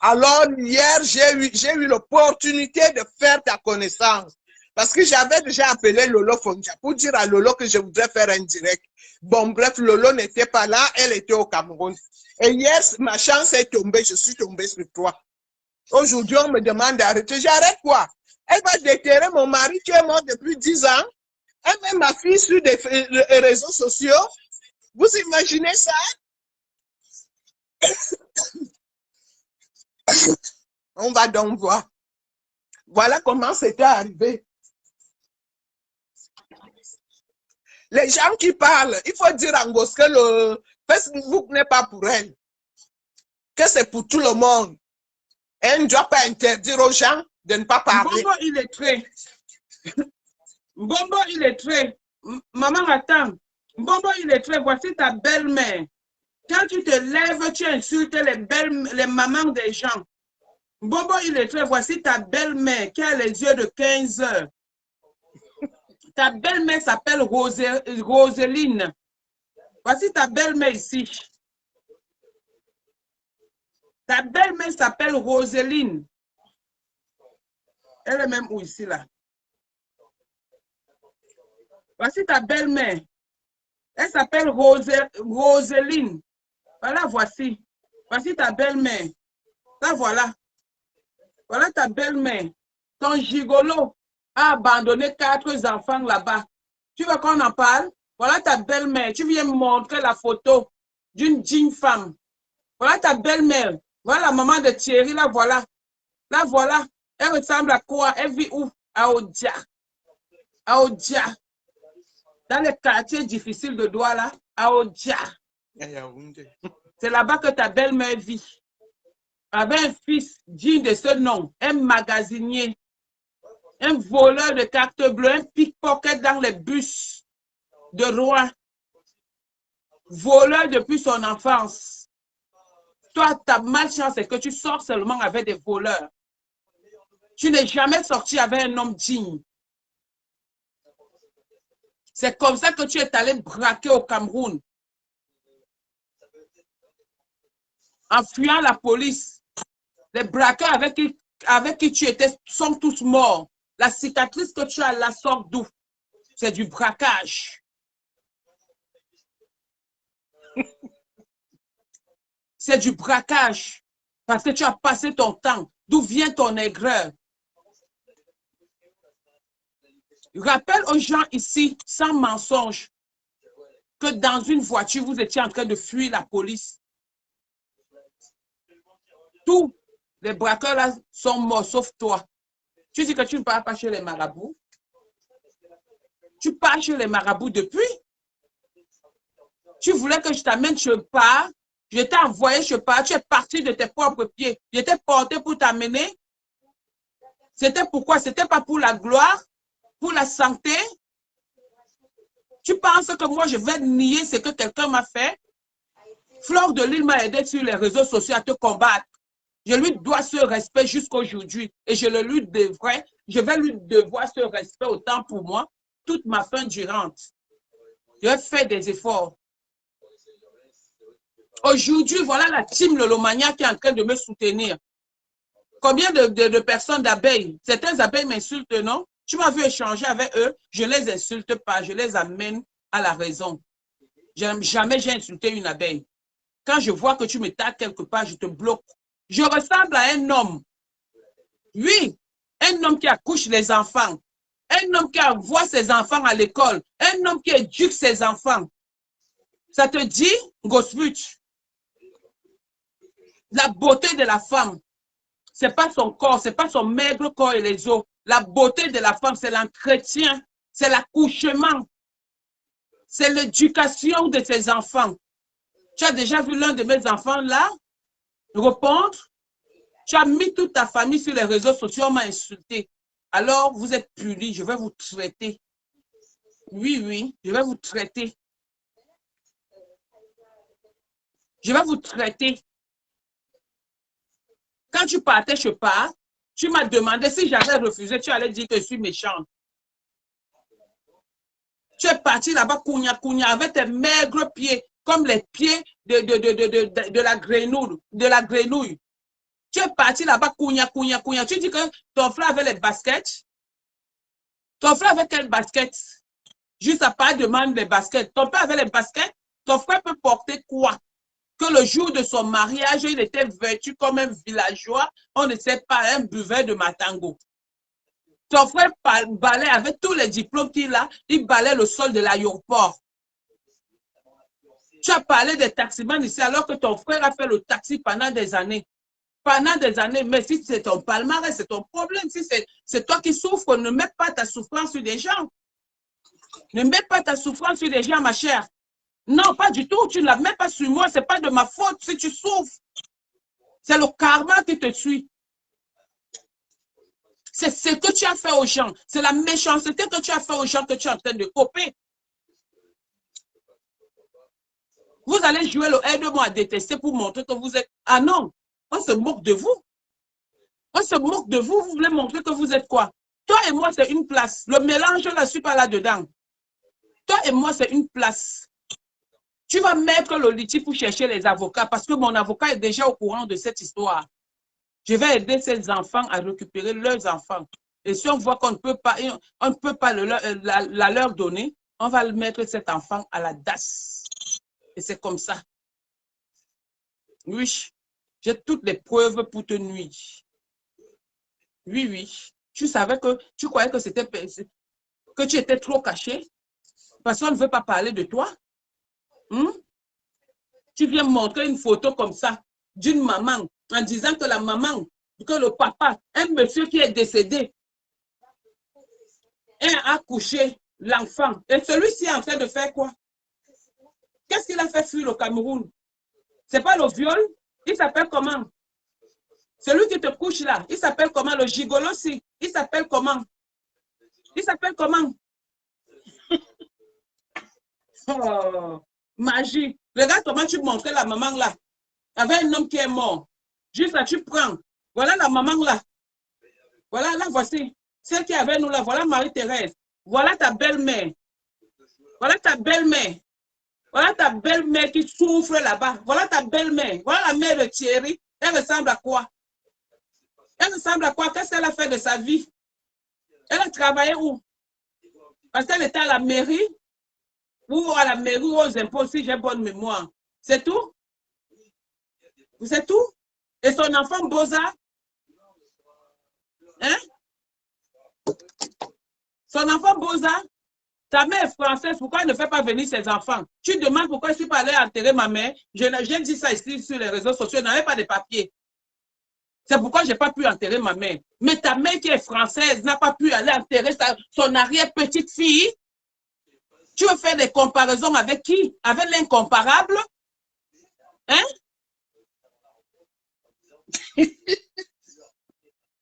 Alors, hier, j'ai eu l'opportunité de faire ta connaissance. Parce que j'avais déjà appelé Lolo Fonja pour dire à Lolo que je voudrais faire un direct. Bon, bref, Lolo n'était pas là, elle était au Cameroun. Et hier, ma chance est tombée, je suis tombée sur toi. Aujourd'hui, on me demande d'arrêter. J'arrête quoi? Elle va déterrer mon mari qui est mort depuis 10 ans. Elle met ma fille sur des réseaux sociaux. Vous imaginez ça? On va donc voir. Voilà comment c'était arrivé. Les gens qui parlent, il faut dire en gosse que le Facebook n'est pas pour elle. Que c'est pour tout le monde. Elle ne doit pas interdire aux gens de ne pas parler. Mbombo, il est très. Mbombo, il est très. Maman, attends. Mbombo, il est très. Voici ta belle-mère. Quand tu te lèves, tu insultes les mamans des gens. Mbombo, il est très. Voici ta belle-mère qui a les yeux de 15 heures. Ta belle-mère s'appelle Roseline. Voici ta belle-mère ici. Ta belle-mère s'appelle Roseline. Elle est même où ici, là? Voici ta belle-mère. Elle s'appelle Roseline. Voilà, voici. Voici ta belle-mère. Ça, voilà. Voilà ta belle-mère. Ton gigolo a abandonné 4 enfants là-bas. Tu veux qu'on en parle? Voilà ta belle-mère. Tu viens me montrer la photo d'une digne femme. Voilà ta belle-mère. Voilà la maman de Thierry. Là, voilà. Là, voilà. Elle ressemble à quoi? Elle vit où? À Odia. À Odia. Dans les quartiers difficiles de Douala. À Odia. C'est là-bas que ta belle-mère vit. Avec un fils digne de ce nom, un magasinier, un voleur de carte bleue, un pickpocket dans les bus de Rouen, voleur depuis son enfance. Toi, ta malchance, c'est que tu sors seulement avec des voleurs. Tu n'es jamais sorti avec un homme digne. C'est comme ça que tu es allé braquer au Cameroun. en fuyant la police. Les braqueurs avec qui tu étais sont tous morts. La cicatrice que tu as là sort d'où? C'est du braquage. C'est du braquage. Parce que tu as passé ton temps. D'où vient ton aigreur? Rappelle aux gens ici, sans mensonge, que dans une voiture, vous étiez en train de fuir la police. Tous les braqueurs là sont morts, sauf toi. Tu dis que tu ne pars pas chez les marabouts. Tu pars chez les marabouts depuis. Tu voulais que je t'amène, je pars. Je t'ai envoyé, je pars. Tu es parti de tes propres pieds. J'étais porté pour t'amener. C'était pourquoi? C'était pas pour la gloire, pour la santé. Tu penses que moi, je vais nier ce que quelqu'un m'a fait? Fleur de Lille m'a aidé sur les réseaux sociaux à te combattre. Je lui dois ce respect jusqu'à aujourd'hui et je le lui devrais. Je vais lui devoir ce respect autant pour moi toute ma fin durante. Je vais faire des efforts. Aujourd'hui, voilà la team Lolomania qui est en train de me soutenir. Combien de personnes d'abeilles? Certains abeilles m'insultent, non? Tu m'as vu échanger avec eux, je ne les insulte pas, je les amène à la raison. Jamais j'ai insulté une abeille. Quand je vois que tu me tapes quelque part, je te bloque. Je ressemble à un homme. Oui, un homme qui accouche les enfants. Un homme qui envoie ses enfants à l'école. Un homme qui éduque ses enfants. Ça te dit, Gosput, la beauté de la femme, ce n'est pas son corps, ce n'est pas son maigre corps et les os. La beauté de la femme, c'est l'entretien, c'est l'accouchement, c'est l'éducation de ses enfants. Tu as déjà vu l'un de mes enfants là répondre? Tu as mis toute ta famille sur les réseaux sociaux, on m'a insulté. Alors, vous êtes punis, je vais vous traiter. Oui, oui, je vais vous traiter. Je vais vous traiter. Quand tu partais, je pars. Tu m'as demandé si j'avais refusé, tu allais dire que je suis méchante. Tu es parti là-bas, Kounia, avec tes maigres pieds, comme les pieds de la grenouille. Tu es parti là-bas, Kounia. Tu dis que ton frère avait les baskets. Ton frère avait quel basket? Juste à part demande les baskets. Ton père avait les baskets. Ton frère peut porter quoi? Que le jour de son mariage, il était vêtu comme un villageois, on ne sait pas, un buveur de matango. Ton frère balait avec tous les diplômes qu'il a, il balait le sol de l'aéroport. Tu as parlé des taximans ici alors que ton frère a fait le taxi pendant des années. Pendant des années, mais si c'est ton palmarès, c'est ton problème. Si c'est toi qui souffres, ne mets pas ta souffrance sur des gens. Ne mets pas ta souffrance sur des gens, ma chère. Non, pas du tout. Tu ne la mets pas sur moi. Ce n'est pas de ma faute si tu souffres. C'est le karma qui te suit. C'est ce que tu as fait aux gens. C'est la méchanceté que tu as fait aux gens que tu es en train de copier. Vous allez jouer le aide-moi à détester pour montrer que vous êtes... Ah non, on se moque de vous. On se moque de vous. Vous voulez montrer que vous êtes quoi? Toi et moi, c'est une place. Le mélange, je ne suis pas là-dedans. Toi et moi, c'est une place. Tu vas mettre le litige pour chercher les avocats parce que mon avocat est déjà au courant de cette histoire. Je vais aider ces enfants à récupérer leurs enfants. Et si on voit qu'on ne peut pas la leur donner, on va mettre cet enfant à la DAS. Et c'est comme ça. Oui, j'ai toutes les preuves pour te nuire. Oui, oui. Tu savais que, tu croyais que c'était, que tu étais trop caché parce qu'on ne veut pas parler de toi. Tu viens montrer une photo comme ça d'une maman en disant que la maman, que le papa, un monsieur qui est décédé, a accouché l'enfant. Et celui-ci est en train de faire quoi? Qu'est-ce qu'il a fait fuir le Cameroun? Ce n'est pas le viol? Il s'appelle comment? Celui qui te couche là, il s'appelle comment? Le gigolo aussi, il s'appelle comment? Il s'appelle comment? Oh, magie. Regarde comment tu montrais la maman là, avec un homme qui est mort. Juste là, tu prends. Voilà la maman là. Voilà, là, voici. Celle qui est avec nous là, voilà Marie-Thérèse. Voilà ta belle-mère. Voilà ta belle-mère. Voilà ta belle-mère qui souffre là-bas. Voilà ta belle-mère. Voilà la mère de Thierry. Elle ressemble à quoi? Elle ressemble à quoi? Qu'est-ce qu'elle a fait de sa vie? Elle a travaillé où? Parce qu'elle était à la mairie ou à la mairie ou aux impôts, si j'ai bonne mémoire. C'est tout? C'est tout? Et son enfant Boza? Hein? Son enfant Boza? Ta mère est française, pourquoi elle ne fait pas venir ses enfants? Tu demandes pourquoi je ne suis pas allée enterrer ma mère. J'ai dit ça ici sur les réseaux sociaux, je n'avais pas de papier. C'est pourquoi je n'ai pas pu enterrer ma mère. Mais ta mère qui est française n'a pas pu aller enterrer son arrière-petite-fille. Tu veux faire des comparaisons avec qui? Avec l'incomparable? Hein?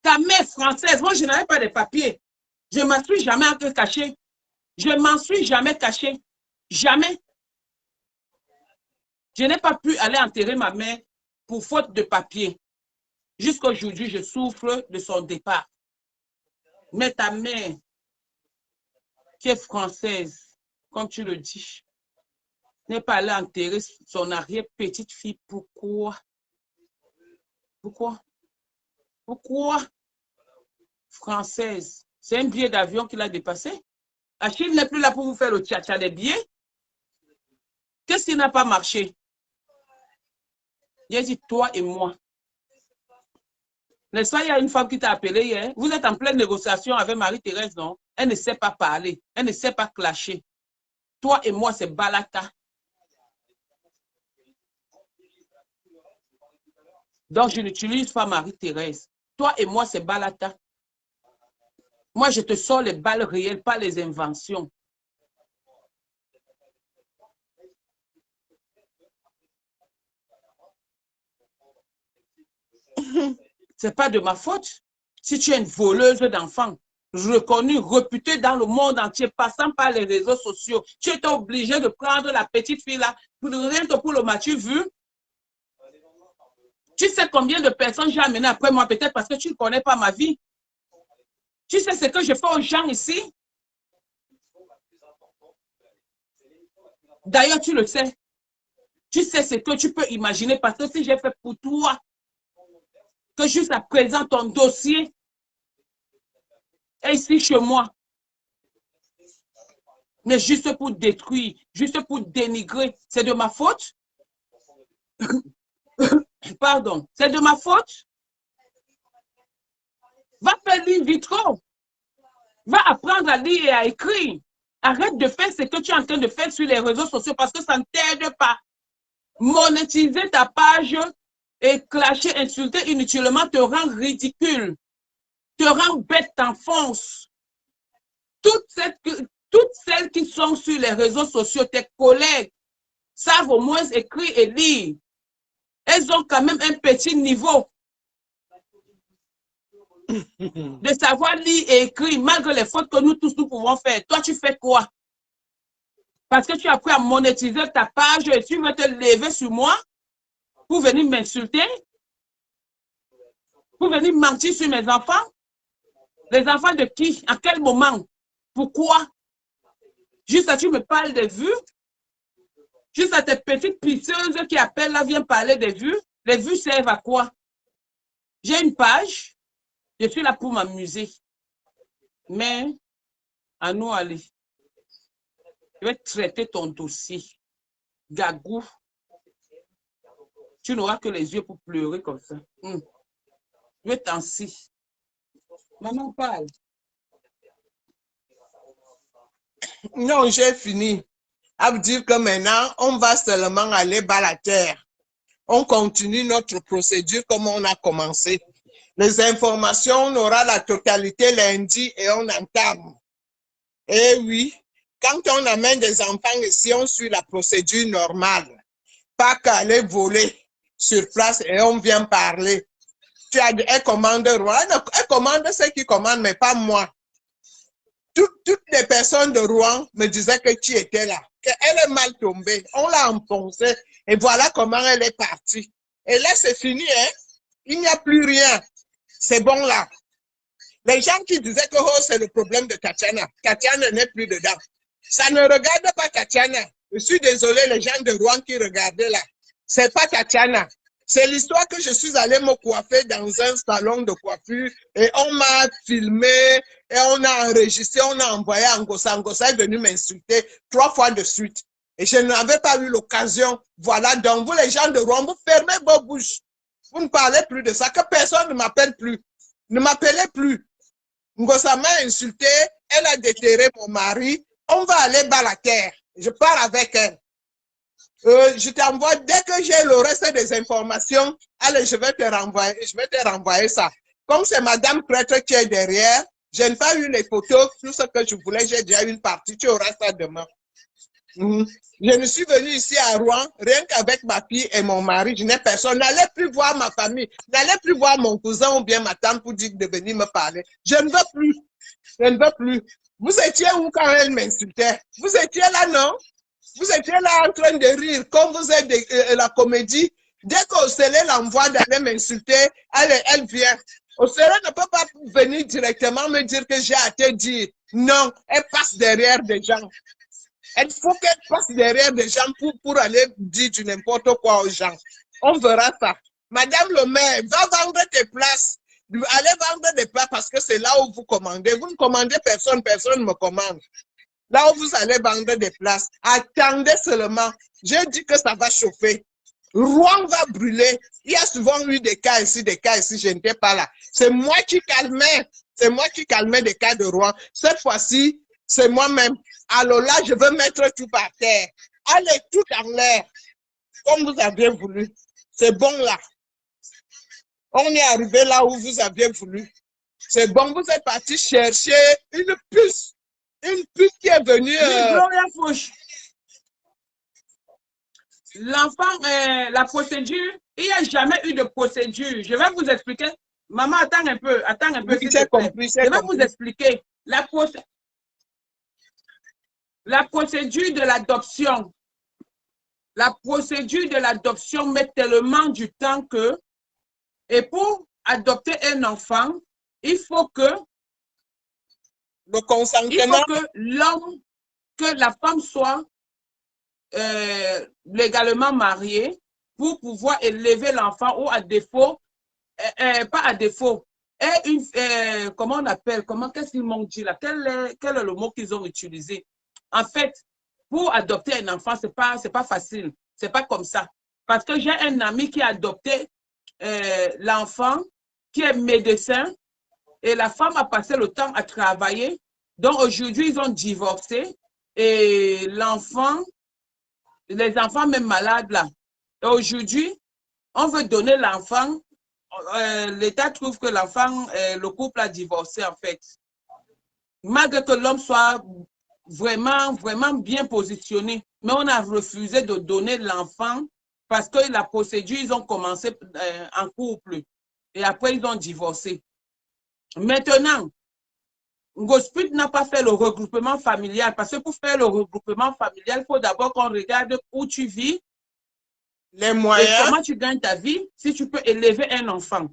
Ta mère française, moi je n'avais pas de papier. Je ne m'en suis jamais caché. Je m'en suis jamais caché. Jamais. Je n'ai pas pu aller enterrer ma mère pour faute de papier. Jusqu'à aujourd'hui, je souffre de son départ. Mais ta mère, qui est française, comme tu le dis, n'est pas allée enterrer son arrière-petite-fille. Pourquoi? Pourquoi? Pourquoi? Française. C'est un billet d'avion qu'il a dépassé. Achille n'est plus là pour vous faire le tcha-tcha des billets. Qu'est-ce qui n'a pas marché? J'ai dit toi et moi. N'est-ce pas, il y a une femme qui t'a appelé hier. Vous êtes en pleine négociation avec Marie-Thérèse, non? Elle ne sait pas parler. Elle ne sait pas clasher. Toi et moi, c'est Balaka. Donc, je n'utilise pas Marie-Thérèse. Toi et moi, c'est Balaka. Moi, je te sors les balles réelles, pas les inventions. C'est pas de ma faute. Si tu es une voleuse d'enfants, reconnue, réputée dans le monde entier, passant par les réseaux sociaux, tu étais obligé de prendre la petite fille là, rien que pour le m'as-tu vu? Tu sais combien de personnes j'ai amené après moi, peut-être parce que tu ne connais pas ma vie. Tu sais ce que je fais aux gens ici? D'ailleurs, tu le sais. Tu sais ce que tu peux imaginer parce que si j'ai fait pour toi, que jusqu'à présent, ton dossier est ici chez moi. Mais juste pour détruire, juste pour dénigrer, c'est de ma faute? Pardon, c'est de ma faute? Va faire lire vitro. Va apprendre à lire et à écrire. Arrête de faire ce que tu es en train de faire sur les réseaux sociaux parce que ça ne t'aide pas. Monétiser ta page et clasher, insulter inutilement te rend ridicule, te rend bête, t'enfonce. Toutes celles qui sont sur les réseaux sociaux, tes collègues, savent au moins écrire et lire. Elles ont quand même un petit niveau de savoir lire et écrire, malgré les fautes que nous tous nous pouvons faire. Toi, tu fais quoi? Parce que tu as appris à monétiser ta page et tu veux te lever sur moi pour venir m'insulter, pour venir mentir sur mes enfants. Les enfants de qui? À quel moment? Pourquoi? Juste à tu me parles des vues? Juste à tes petites pisseuses qui appellent là, viennent parler des vues? Les vues servent à quoi? J'ai une page, je suis là pour m'amuser. Mais à nous aller. Je vais traiter ton dossier. Gagou. Tu n'auras que les yeux pour pleurer comme ça. Je vais t'en si. Maman parle. Non, j'ai fini. À vous dire que maintenant, on va seulement aller bas la terre. On continue notre procédure comme on a commencé. Les informations, on aura la totalité lundi et on entame. Eh oui, quand on amène des enfants ici, on suit la procédure normale. Pas qu'à aller voler sur place et on vient parler. Tu as un commandeur, elle commande ceux qui commandent, mais pas moi. Toutes les personnes de Rouen me disaient que tu étais là, qu'elle est mal tombée. On l'a enfoncée et voilà comment elle est partie. Et là, c'est fini, hein? Il n'y a plus rien. C'est bon là. Les gens qui disaient que oh, c'est le problème de Tatiana. Tatiana n'est plus dedans. Ça ne regarde pas Tatiana. Je suis désolé, les gens de Rouen qui regardaient là. C'est pas Tatiana. C'est l'histoire que je suis allée me coiffer dans un salon de coiffure et on m'a filmé et on a enregistré, on a envoyé à Ngossa. Ngossa est venu m'insulter 3 fois de suite. Et je n'avais pas eu l'occasion. Voilà, donc vous les gens de Rouen, vous fermez vos bouches. Vous ne parlez plus de ça, que personne ne m'appelle plus. Ne m'appelez plus. Ngossa m'a insulté, elle a déterré mon mari. On va aller bas la terre. Je pars avec elle. Je t'envoie, dès que j'ai le reste des informations, allez, je vais te renvoyer ça. Comme c'est Madame Prêtre qui est derrière, je n'ai pas eu les photos, tout ce que je voulais, j'ai déjà une partie, tu auras ça demain. Je ne suis venue ici à Rouen, rien qu'avec ma fille et mon mari, je n'ai personne. N'allez plus voir ma famille, n'allez plus voir mon cousin ou bien ma tante pour dire de venir me parler. Je ne veux plus, je ne veux plus. Vous étiez où quand elle m'insultait? Vous étiez là, non? Vous étiez là en train de rire, comme vous êtes de la comédie. Dès qu'Océlé l'envoie d'aller m'insulter, elle vient. Océlé ne peut pas venir directement me dire que j'ai à te dire. Non, elle passe derrière des gens. Il faut qu'elle passe derrière des gens pour aller dire du n'importe quoi aux gens. On verra ça. Madame le maire, va vendre tes places. Allez vendre des places parce que c'est là où vous commandez. Vous ne commandez personne, personne ne me commande. Là où vous allez vendre des places, attendez seulement. J'ai dit que ça va chauffer. Rouen va brûler. Il y a souvent eu des cas ici, je n'étais pas là. C'est moi qui calmais. C'est moi qui calmais des cas de Rouen. Cette fois-ci, c'est moi-même. Alors là, je veux mettre tout par terre. Allez tout en l'air, comme vous aviez voulu. C'est bon là. On est arrivé là où vous aviez voulu. C'est bon, vous êtes parti chercher une puce. Une puce qui est venue... Gloria Fouche. L'enfant, la procédure, il n'y a jamais eu de procédure. Je vais vous expliquer. Maman, attends un peu, Oui, s'il te plaît. Je vais vous expliquer. La procédure de l'adoption. La procédure de l'adoption met tellement du temps que, et pour adopter un enfant, il faut que le consentement, l'homme, que la femme soit légalement mariée pour pouvoir élever l'enfant ou à défaut, pas à défaut, et comment on appelle, qu'est-ce qu'ils m'ont dit là, quel est le mot qu'ils ont utilisé? En fait, pour adopter un enfant, c'est pas facile, c'est pas comme ça. Parce que j'ai un ami qui a adopté l'enfant, qui est médecin, et la femme a passé le temps à travailler. Donc aujourd'hui, ils ont divorcé et les enfants même malades là. Aujourd'hui, on veut donner l'enfant, l'État trouve que l'enfant, le couple a divorcé en fait. Malgré que l'homme soit vraiment bien positionné, mais on a refusé de donner l'enfant parce que la procédure, ils ont commencé en couple et après ils ont divorcé. Maintenant, Ngosput n'a pas fait le regroupement familial parce que pour faire le regroupement familial, il faut d'abord qu'on regarde où tu vis, les moyens, et comment tu gagnes ta vie, si tu peux élever un enfant.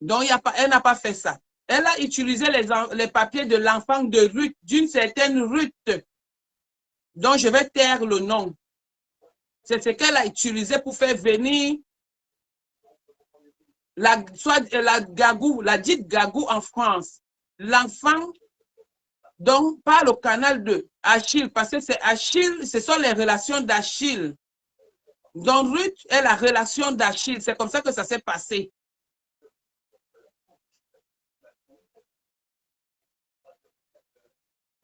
Donc, elle n'a pas fait ça. Elle a utilisé les papiers de l'enfant de Ruth, d'une certaine Ruth, dont je vais taire le nom. C'est ce qu'elle a utilisé pour faire venir la dite Gagou en France. L'enfant, donc, par le canal de Achille, parce que c'est Achille, ce sont les relations d'Achille. Donc, Ruth est la relation d'Achille. C'est comme ça que ça s'est passé.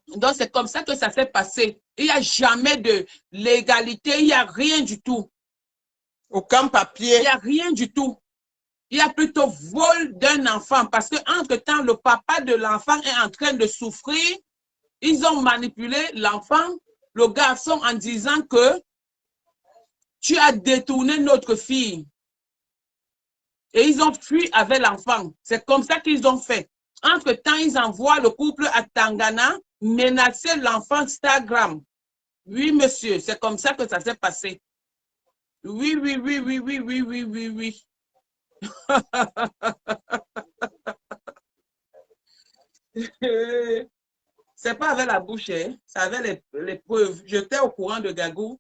Donc, c'est comme ça que ça s'est passé. Il n'y a jamais de légalité, il n'y a rien du tout. Aucun papier. Il n'y a rien du tout. Il y a plutôt vol d'un enfant parce qu'entre-temps, le papa de l'enfant est en train de souffrir. Ils ont manipulé l'enfant, le garçon, en disant que tu as détourné notre fille. Et ils ont fui avec l'enfant. C'est comme ça qu'ils ont fait. Entre-temps, ils envoient le couple à Tangana menacer l'enfant Instagram. Oui, monsieur, c'est comme ça que ça s'est passé. Oui. C'est pas avec la bouche, hein. C'est avec les preuves. J'étais au courant de Gagou.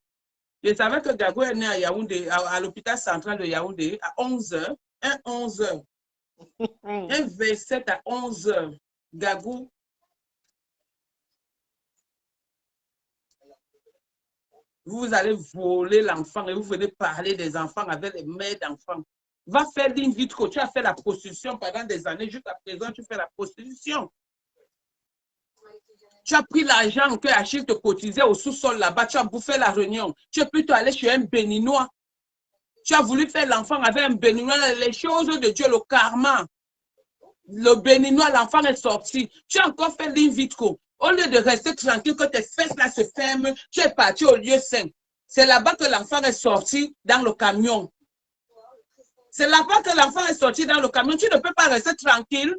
Je savais que Gagou est né à Yaoundé, à l'hôpital central de Yaoundé, à 11 heures. Un 11 heures. Un 27 à 11 heures. Gagou. Vous allez voler l'enfant et vous venez parler des enfants avec les mères d'enfants. Va faire l'in vitro. Tu as fait la prostitution pendant des années. Jusqu'à présent, tu fais la prostitution. Tu as pris l'argent que Achille te cotisait au sous-sol là-bas. Tu as bouffé la réunion. Tu es plutôt allé chez un béninois. Tu as voulu faire l'enfant avec un béninois. Les choses de Dieu, le karma. Le béninois, l'enfant est sorti. Tu as encore fait l'in vitro. Au lieu de rester tranquille, que tes fesses là se ferment, tu es parti au lieu sain. C'est là-bas que l'enfant est sorti dans le camion. C'est là-bas que l'enfant est sorti dans le camion. Tu ne peux pas rester tranquille.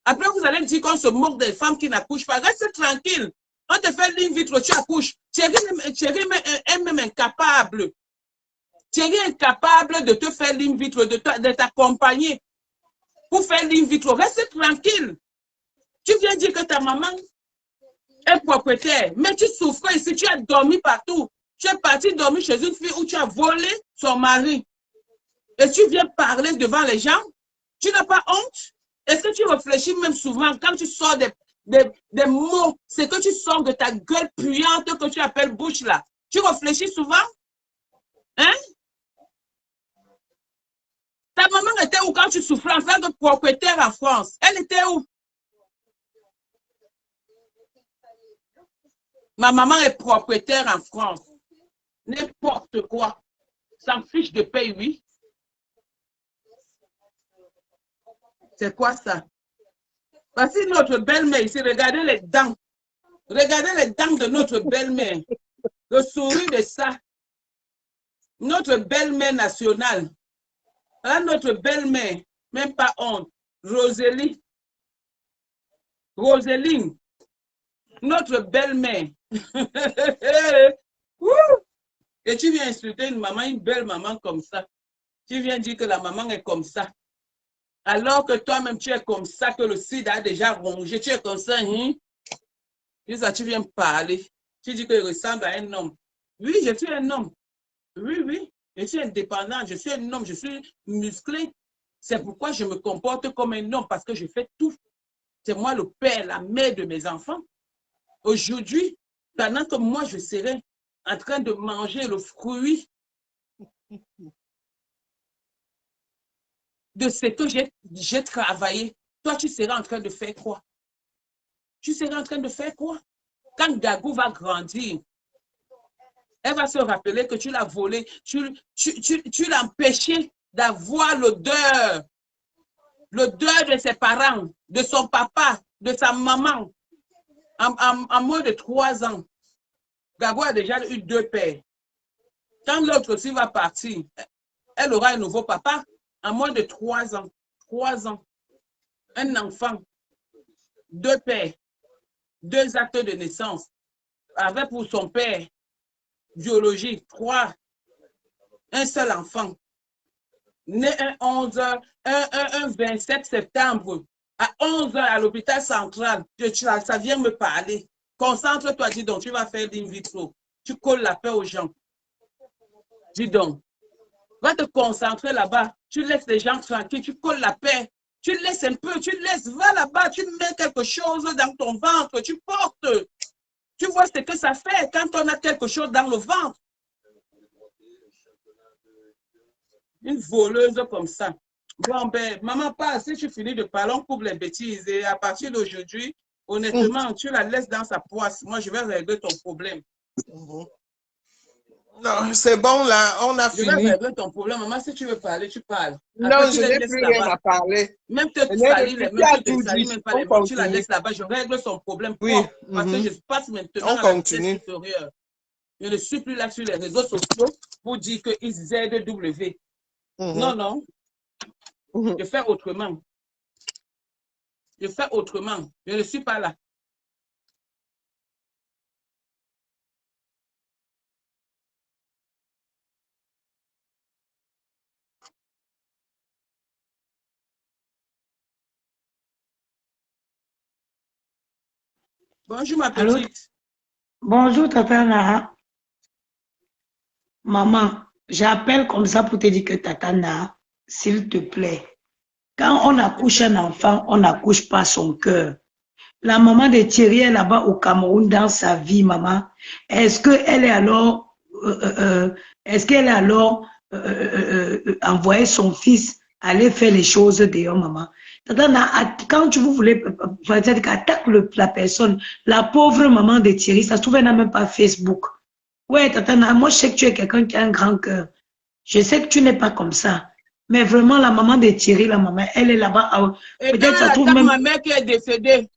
Après, vous allez dire qu'on se moque des femmes qui n'accouchent pas. Reste tranquille. On te fait l'in vitro, tu accouches. Thierry est même incapable. Thierry est incapable de te faire l'in vitro, de t'accompagner pour faire l'in vitro. Reste tranquille. Tu viens dire que ta maman est propriétaire, mais tu souffres ici, tu as dormi partout. Tu es parti dormir chez une fille où tu as volé son mari. Et tu viens parler devant les gens. Tu n'as pas honte? Est-ce que tu réfléchis même souvent quand tu sors des mots, c'est que tu sors de ta gueule puante que tu appelles bouche là. Tu réfléchis souvent? Hein? Ta maman était où quand tu souffrais en tant que propriétaire en France? Elle était où? Ma maman est propriétaire en France. N'importe quoi. S'en fiche de paye, oui. C'est quoi ça? Voici notre belle-mère ici. Regardez les dents. Regardez les dents de notre belle-mère. Le sourire de ça. Notre belle-mère nationale. Hein, notre belle-mère. Même pas honte. Rosélie. Roséline. Notre belle-mère. Et tu viens insulter une maman, une belle maman comme ça. Tu viens dire que la maman est comme ça. Alors que toi-même, tu es comme ça, que le sida a déjà rongé. Tu es comme ça, hein? Tu viens parler. Tu dis qu'il ressemble à un homme. Oui, je suis un homme. Oui, oui. Je suis indépendant. Je suis un homme. Je suis musclé. C'est pourquoi je me comporte comme un homme, parce que je fais tout. C'est moi le père, la mère de mes enfants. Aujourd'hui, pendant que moi, je serai en train de manger le fruit de ce que j'ai travaillé, toi, tu seras en train de faire quoi? Tu seras en train de faire quoi? Quand Gagou va grandir, elle va se rappeler que tu l'as volé, tu l'as empêché d'avoir l'odeur de ses parents, de son papa, de sa maman. En moins de 3 ans, Gagou a déjà eu 2 pères. Quand l'autre aussi va partir, elle aura un nouveau papa en moins de 3 ans. 3 ans. Un enfant, 2 pères, 2 actes de naissance, avec pour son père biologique, 3, un seul enfant. Né un 27 septembre, à 11 heures à l'hôpital central, ça vient me parler. Concentre-toi, dis donc, tu vas faire l'in vitro. Tu colles la paix aux gens. Dis donc, va te concentrer là-bas. Tu laisses les gens tranquilles, tu colles la paix. Tu laisses un peu, tu laisses, va là-bas, tu mets quelque chose dans ton ventre, tu portes. Tu vois ce que ça fait quand on a quelque chose dans le ventre. Une voleuse comme ça. Bon, ben, maman, pas, si tu finis de parler, on coupe les bêtises. Et à partir d'aujourd'hui, honnêtement, tu la laisses dans sa poisse. Moi, je vais régler ton problème. Non, c'est bon, là, on a Je fini. vais régler ton problème. Maman, si tu veux parler, tu parles. Après, non, je n'ai plus rien à parler. Même te salir, même te salir, même pas les mots, tu la laisses là-bas. Je règle son problème. Oui. Parce que je passe maintenant à la vitesse supérieure. Je ne suis plus là sur les réseaux sociaux pour dire qu'ils ZW. Non, non. Je fais autrement. Je fais autrement. Je ne suis pas là. Bonjour, ma Allô? petite. Bonjour, Tata Nara. Maman, j'appelle comme ça pour te dire que Tata Nara, s'il te plaît, quand on accouche un enfant, on n'accouche pas son cœur. La maman de Thierry est là-bas au Cameroun dans sa vie, maman. Est-ce qu'elle est alors, envoyé son fils aller faire les choses dehors, maman? Tata Nara, quand tu voulez, attaque la personne, la pauvre maman de Thierry, ça se trouve, elle n'a même pas Facebook. Ouais, Tatana, moi je sais que tu es quelqu'un qui a un grand cœur. Je sais que tu n'es pas comme ça. Mais vraiment, la maman de Thierry, la maman, elle est là-bas. Et quand Peut-être ça elle se trouve attaque même. ma mère qui est décédée,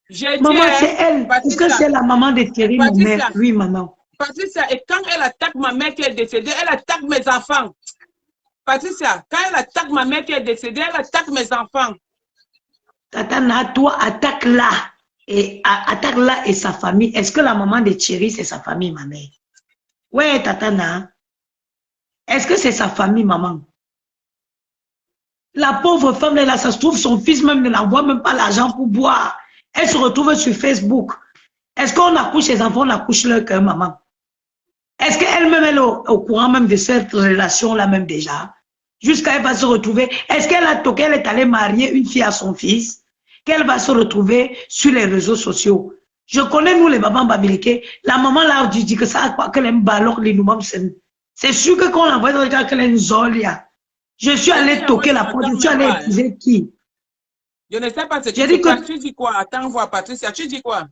j'ai dit, Maman, hein, c'est elle. Est-ce que Patricia, c'est la maman de Thierry, ma mère? Patricia, Oui, maman. Patricia, et quand elle attaque ma mère qui est décédée, elle attaque mes enfants. Patricia, quand elle attaque ma mère qui est décédée, elle attaque mes enfants. Tatana, toi, attaque-la. Et attaque-la et sa famille. Est-ce que la maman de Thierry, c'est sa famille, ma mère? Ouais, Tatana. Est-ce que c'est sa famille, maman? La pauvre femme, là, ça se trouve, son fils même ne l'envoie même pas l'argent pour boire. Elle se retrouve sur Facebook. Est-ce qu'on accouche les enfants, on accouche leur cœur, maman? Est-ce qu'elle-même, elle est au courant même de cette relation-là même déjà? Jusqu'à elle va se retrouver. Est-ce qu'elle a toqué, elle est allée marier une fille à son fils? Qu'elle va se retrouver sur les réseaux sociaux? Je connais, nous, les mamans babiliqués. La maman, là, dit que ça, quoi, qu'elle aime ballon, les nous c'est sûr que quand on envoie dans le cas qu'elle est une zolia. Je suis allée toquer la porte, je suis allée épouser qui? Je ne sais pas ce qui se passe. Tu dis quoi? Attends, voir, Patricia, tu dis quoi?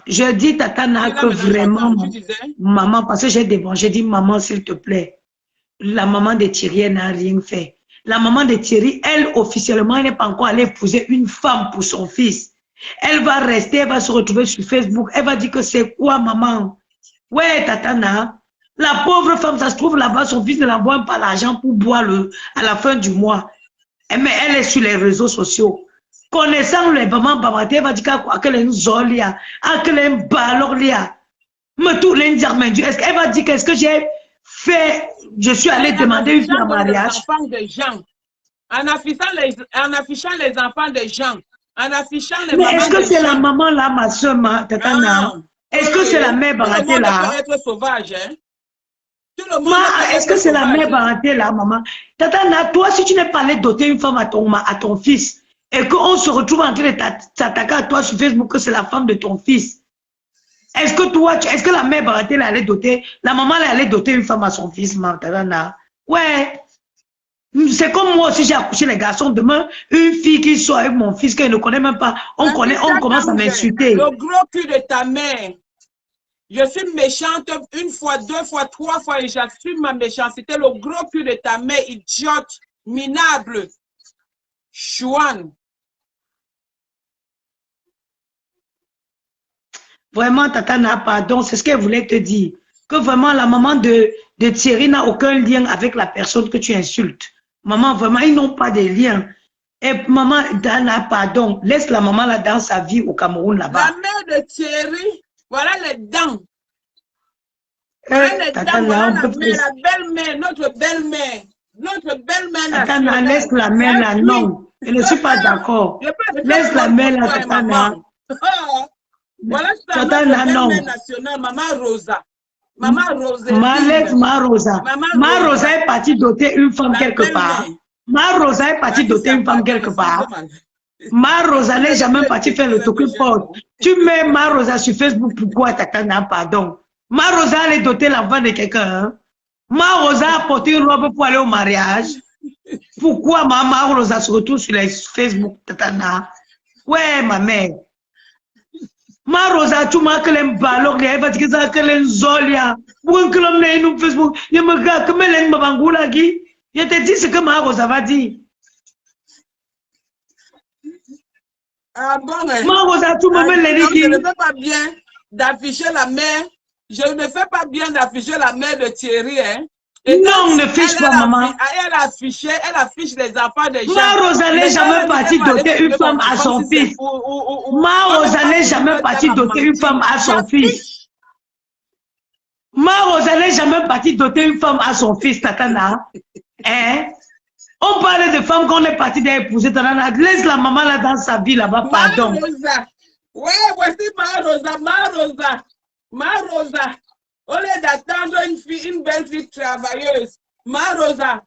Je dis, Tata Nara, que vraiment, maman, parce que j'ai dit, maman, s'il te plaît, la maman de Thierry n'a rien fait. La maman de Thierry, elle, officiellement, elle n'est pas encore allée épouser une femme pour son fils. Elle va rester, elle va se retrouver sur Facebook, elle va dire que c'est quoi, maman? Ouais, Tata Nara, la pauvre femme, ça se trouve là-bas, son fils ne l'envoie pas l'argent pour boire à la fin du mois. Mais elle est sur les réseaux sociaux. Connaissant les mamans babaté, elle va dire qu'elle est une zolia, qu'elle est un baloria. Mais tout l'indiarmendu, est-ce qu'elle va dire qu'est-ce que j'ai fait? Je suis allée demander une fille en mariage. Les enfants des gens. En affichant les enfants des gens. En affichant les mamans. Mais est-ce que c'est la maman là, ma soeur, Tatana? Est-ce que c'est la mère babaté là? Être sauvage, hein? Est-ce que c'est la mère babaté là, maman? Tatana, toi, si tu n'es pas allé doter une femme à ton fils, et qu'on se retrouve en train de s'attaquer à toi sur Facebook que c'est la femme de ton fils. Est-ce que toi, est-ce que la mère Baraté allait doter, la maman elle allait doter une femme à son fils, Mantarana? Ouais. C'est comme moi aussi j'ai accouché les garçons. Demain, une fille qui soit avec mon fils qu'elle ne connaît même pas, on commence à m'insulter. Le gros cul de ta mère. Je suis méchante une fois, deux fois, trois fois et j'assume ma méchanceté. Le gros cul de ta mère, idiote, minable. Chouane. Vraiment, Tata n'a pardon, c'est ce qu'elle voulait te dire. Que vraiment, la maman de Thierry n'a aucun lien avec la personne que tu insultes. Maman, vraiment, ils n'ont pas de lien. Et maman, Dana, pardon, laisse la maman là dans sa vie au Cameroun là-bas. La mère de Thierry, voilà les dents. Voilà les dents, voilà la belle-mère, notre belle-mère. Notre belle-mère. Tata, laisse la mère là, non. Je ne suis pas d'accord. Laisse la mère là, Tata. Voilà notre belle-mère nationale, Maman Rosa. Maman Rosa. Ma Rosa. Ma Rosa est partie doter une femme quelque part. Ma Rosa est partie doter une femme quelque part. Ma Rosa n'est jamais partie faire le toque porte. Tu mets Ma Rosa sur Facebook, pourquoi Tatana, pardon? Ma Rosa allait doter l'enfant de quelqu'un. Ma Rosa a porté une robe pour aller au mariage. Pourquoi Ma Rosa se retrouve sur les Facebook, Tatana? Ouais, ma mère. Ma Rosa, tu m'as que les ballons, elle va dire que les zolia. Pour que l'homme n'ait nous Facebook, il me regarde comme elle m'a bangoula qui. Je te dis ce que Ma Rosa va dire. Ah bon, Ma Rosa, tu m'as les dit. Je ne fais pas bien d'afficher la mère. Je ne fais pas bien d'afficher la mère de Thierry, hein. Et non, ne fiche pas, maman. Elle affiche les enfants des gens. Ma Rosa n'est jamais partie doter une femme à son fils. Ma Rosa n'est jamais partie doter une femme à son fils. Ma Rosa n'est jamais partie doter une femme à son fils, Tatana. Hein? On parle de femmes qu'on est parti d'épouser, Tatana. Laisse la maman là dans sa vie là-bas, pardon. Ouais, voici ma Rosa, ma Rosa, ma Rosa. Au lieu d'attendre une belle fille travailleuse, ma Rosa,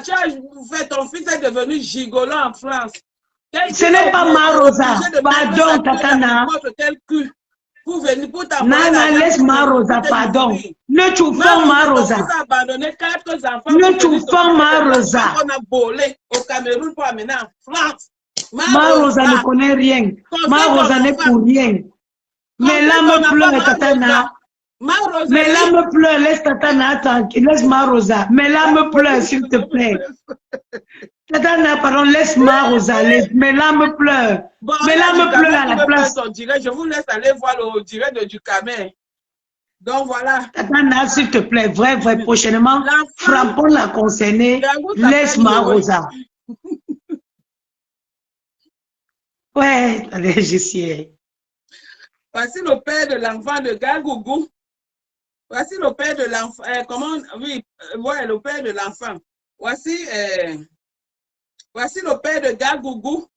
tu as fait ton fils est devenu gigolo en France. Ce n'est pas ma Rosa. Obligé de mettre sa Pardon, queue dans Tatana. n'importe quel cul pour venir, pour t'envoyer Nana, l'argent laisse pour ma Rosa, te pardon. nourrir. Ne tu Ma fais ma Rosa, ton fils Rosa. a abandonné 4 enfants Ne pour tu venir fais s'occuper ma de Rosa. l'enfant qu'on a volé au Cameroun pour amener en France. Ma Rosa ne connaît rien. Ma Rosa n'est pour rien. Mais là me pleure, Tatana. Mais là me pleure, laisse Tatana tranquille. Laisse ma Rosa. Mais là me pleure, s'il te plaît. Tatana, pardon, laisse ma Rosa. Mais là me pleure. Bon, mais là me pleure à la place. Je vous laisse aller voir le direct de Ducamel. Donc voilà. Tatana, s'il te plaît, vrai, prochainement, frappons la concernée. Laisse ma Rosa. Ouais, allez, je sais. Voici le père de l'enfant de Gagougou. Voici le père de l'enfant. Le père de l'enfant. Voici le père de Gagougou.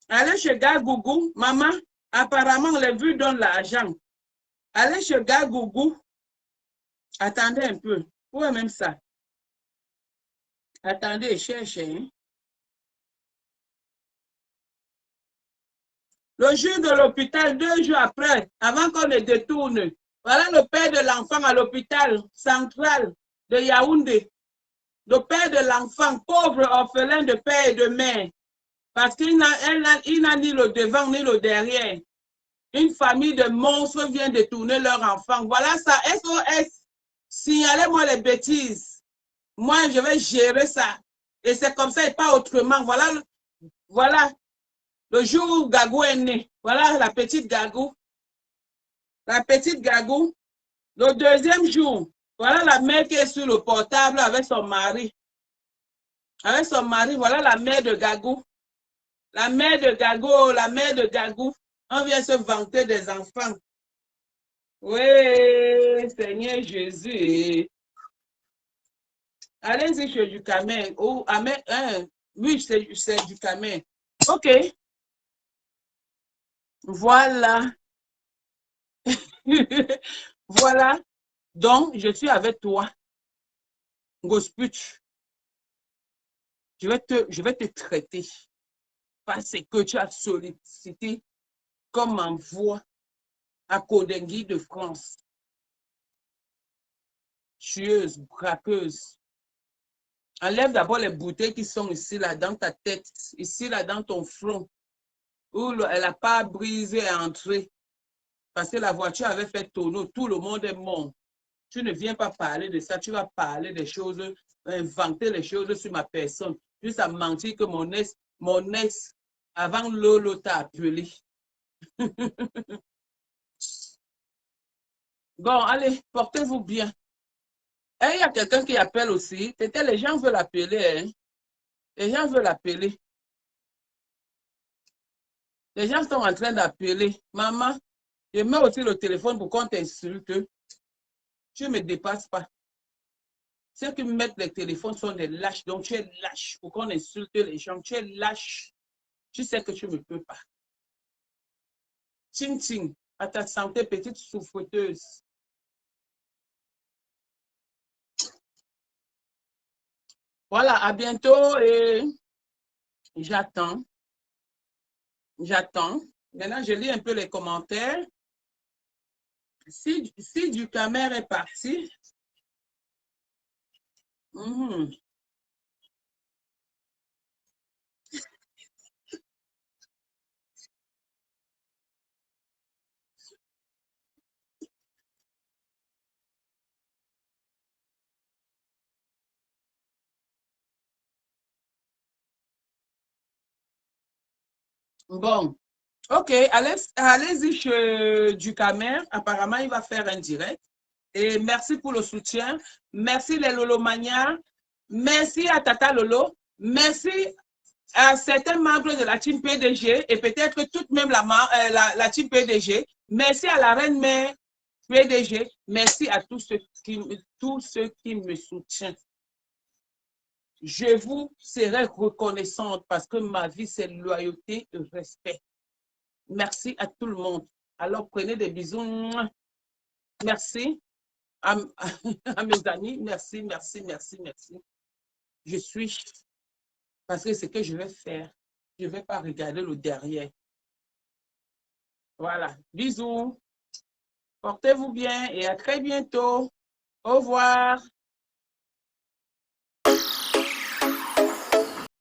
Allez chez Gagougou. Maman, apparemment, les vues donnent l'argent. Allez chez Gagougou. Attendez un peu. Où est même ça? Attendez, cherchez. Hein? Le jour de l'hôpital, 2 jours après, avant qu'on le détourne, voilà le père de l'enfant à l'hôpital central de Yaoundé. Le père de l'enfant, pauvre orphelin de père et de mère, parce qu'il n'a ni le devant ni le derrière. Une famille de monstres vient détourner leur enfant. Voilà ça, SOS. Signalez-moi les bêtises. Moi, je vais gérer ça. Et c'est comme ça et pas autrement. Voilà le jour où Gagou est né. Voilà la petite Gagou. La petite Gagou. Le 2e jour, voilà la mère qui est sur le portable avec son mari. Avec son mari, voilà la mère de Gagou. La mère de Gagou, la mère de Gagou. On vient se vanter des enfants. Oui, Seigneur Jésus. Allez-y chez Ducamel. Oui, c'est Ducamel. OK. Voilà. Voilà. Donc, je suis avec toi. Gosput. Je vais te traiter parce que tu as sollicité comme envoi à Kodengui de France. Tueuse, braqueuse. Enlève d'abord les bouteilles qui sont ici, là, dans ta tête, ici, là, dans ton front, où elle n'a pas brisé et entré. Parce que la voiture avait fait tonneau, tout le monde est mort. Tu ne viens pas parler de ça, tu vas parler des choses, inventer les choses sur ma personne. Juste à mentir que mon ex, avant Lolo t'a appelé. Bon, allez, portez-vous bien. Et il y a quelqu'un qui appelle aussi. Peut-être les gens veulent appeler. Hein? Les gens veulent appeler. Les gens sont en train d'appeler. Maman, je mets aussi le téléphone pour qu'on t'insulte. Tu ne me dépasses pas. Ceux qui mettent les téléphones sont des lâches. Donc, tu es lâche pour qu'on insulte les gens. Tu es lâche. Tu sais que tu ne peux pas. Ting, ting. À ta santé, petite souffreteuse. Voilà, à bientôt et j'attends. J'attends. Maintenant, je lis un peu les commentaires. Si Ducamel est parti, bon, ok, allez-y chez Ducamel. Apparemment, il va faire un direct. Et merci pour le soutien. Merci les Lolomania. Merci à Tata Lolo. Merci à certains membres de la team PDG et peut-être toute même la team PDG. Merci à la reine mère PDG. Merci à tous ceux qui me soutiennent. Je vous serai reconnaissante parce que ma vie, c'est loyauté et respect. Merci à tout le monde. Alors, prenez des bisous. Merci à, à mes amis. Merci, merci, merci, merci. Je suis, parce que c'est ce que je vais faire. Je ne vais pas regarder le derrière. Voilà. Bisous. Portez-vous bien et à très bientôt. Au revoir.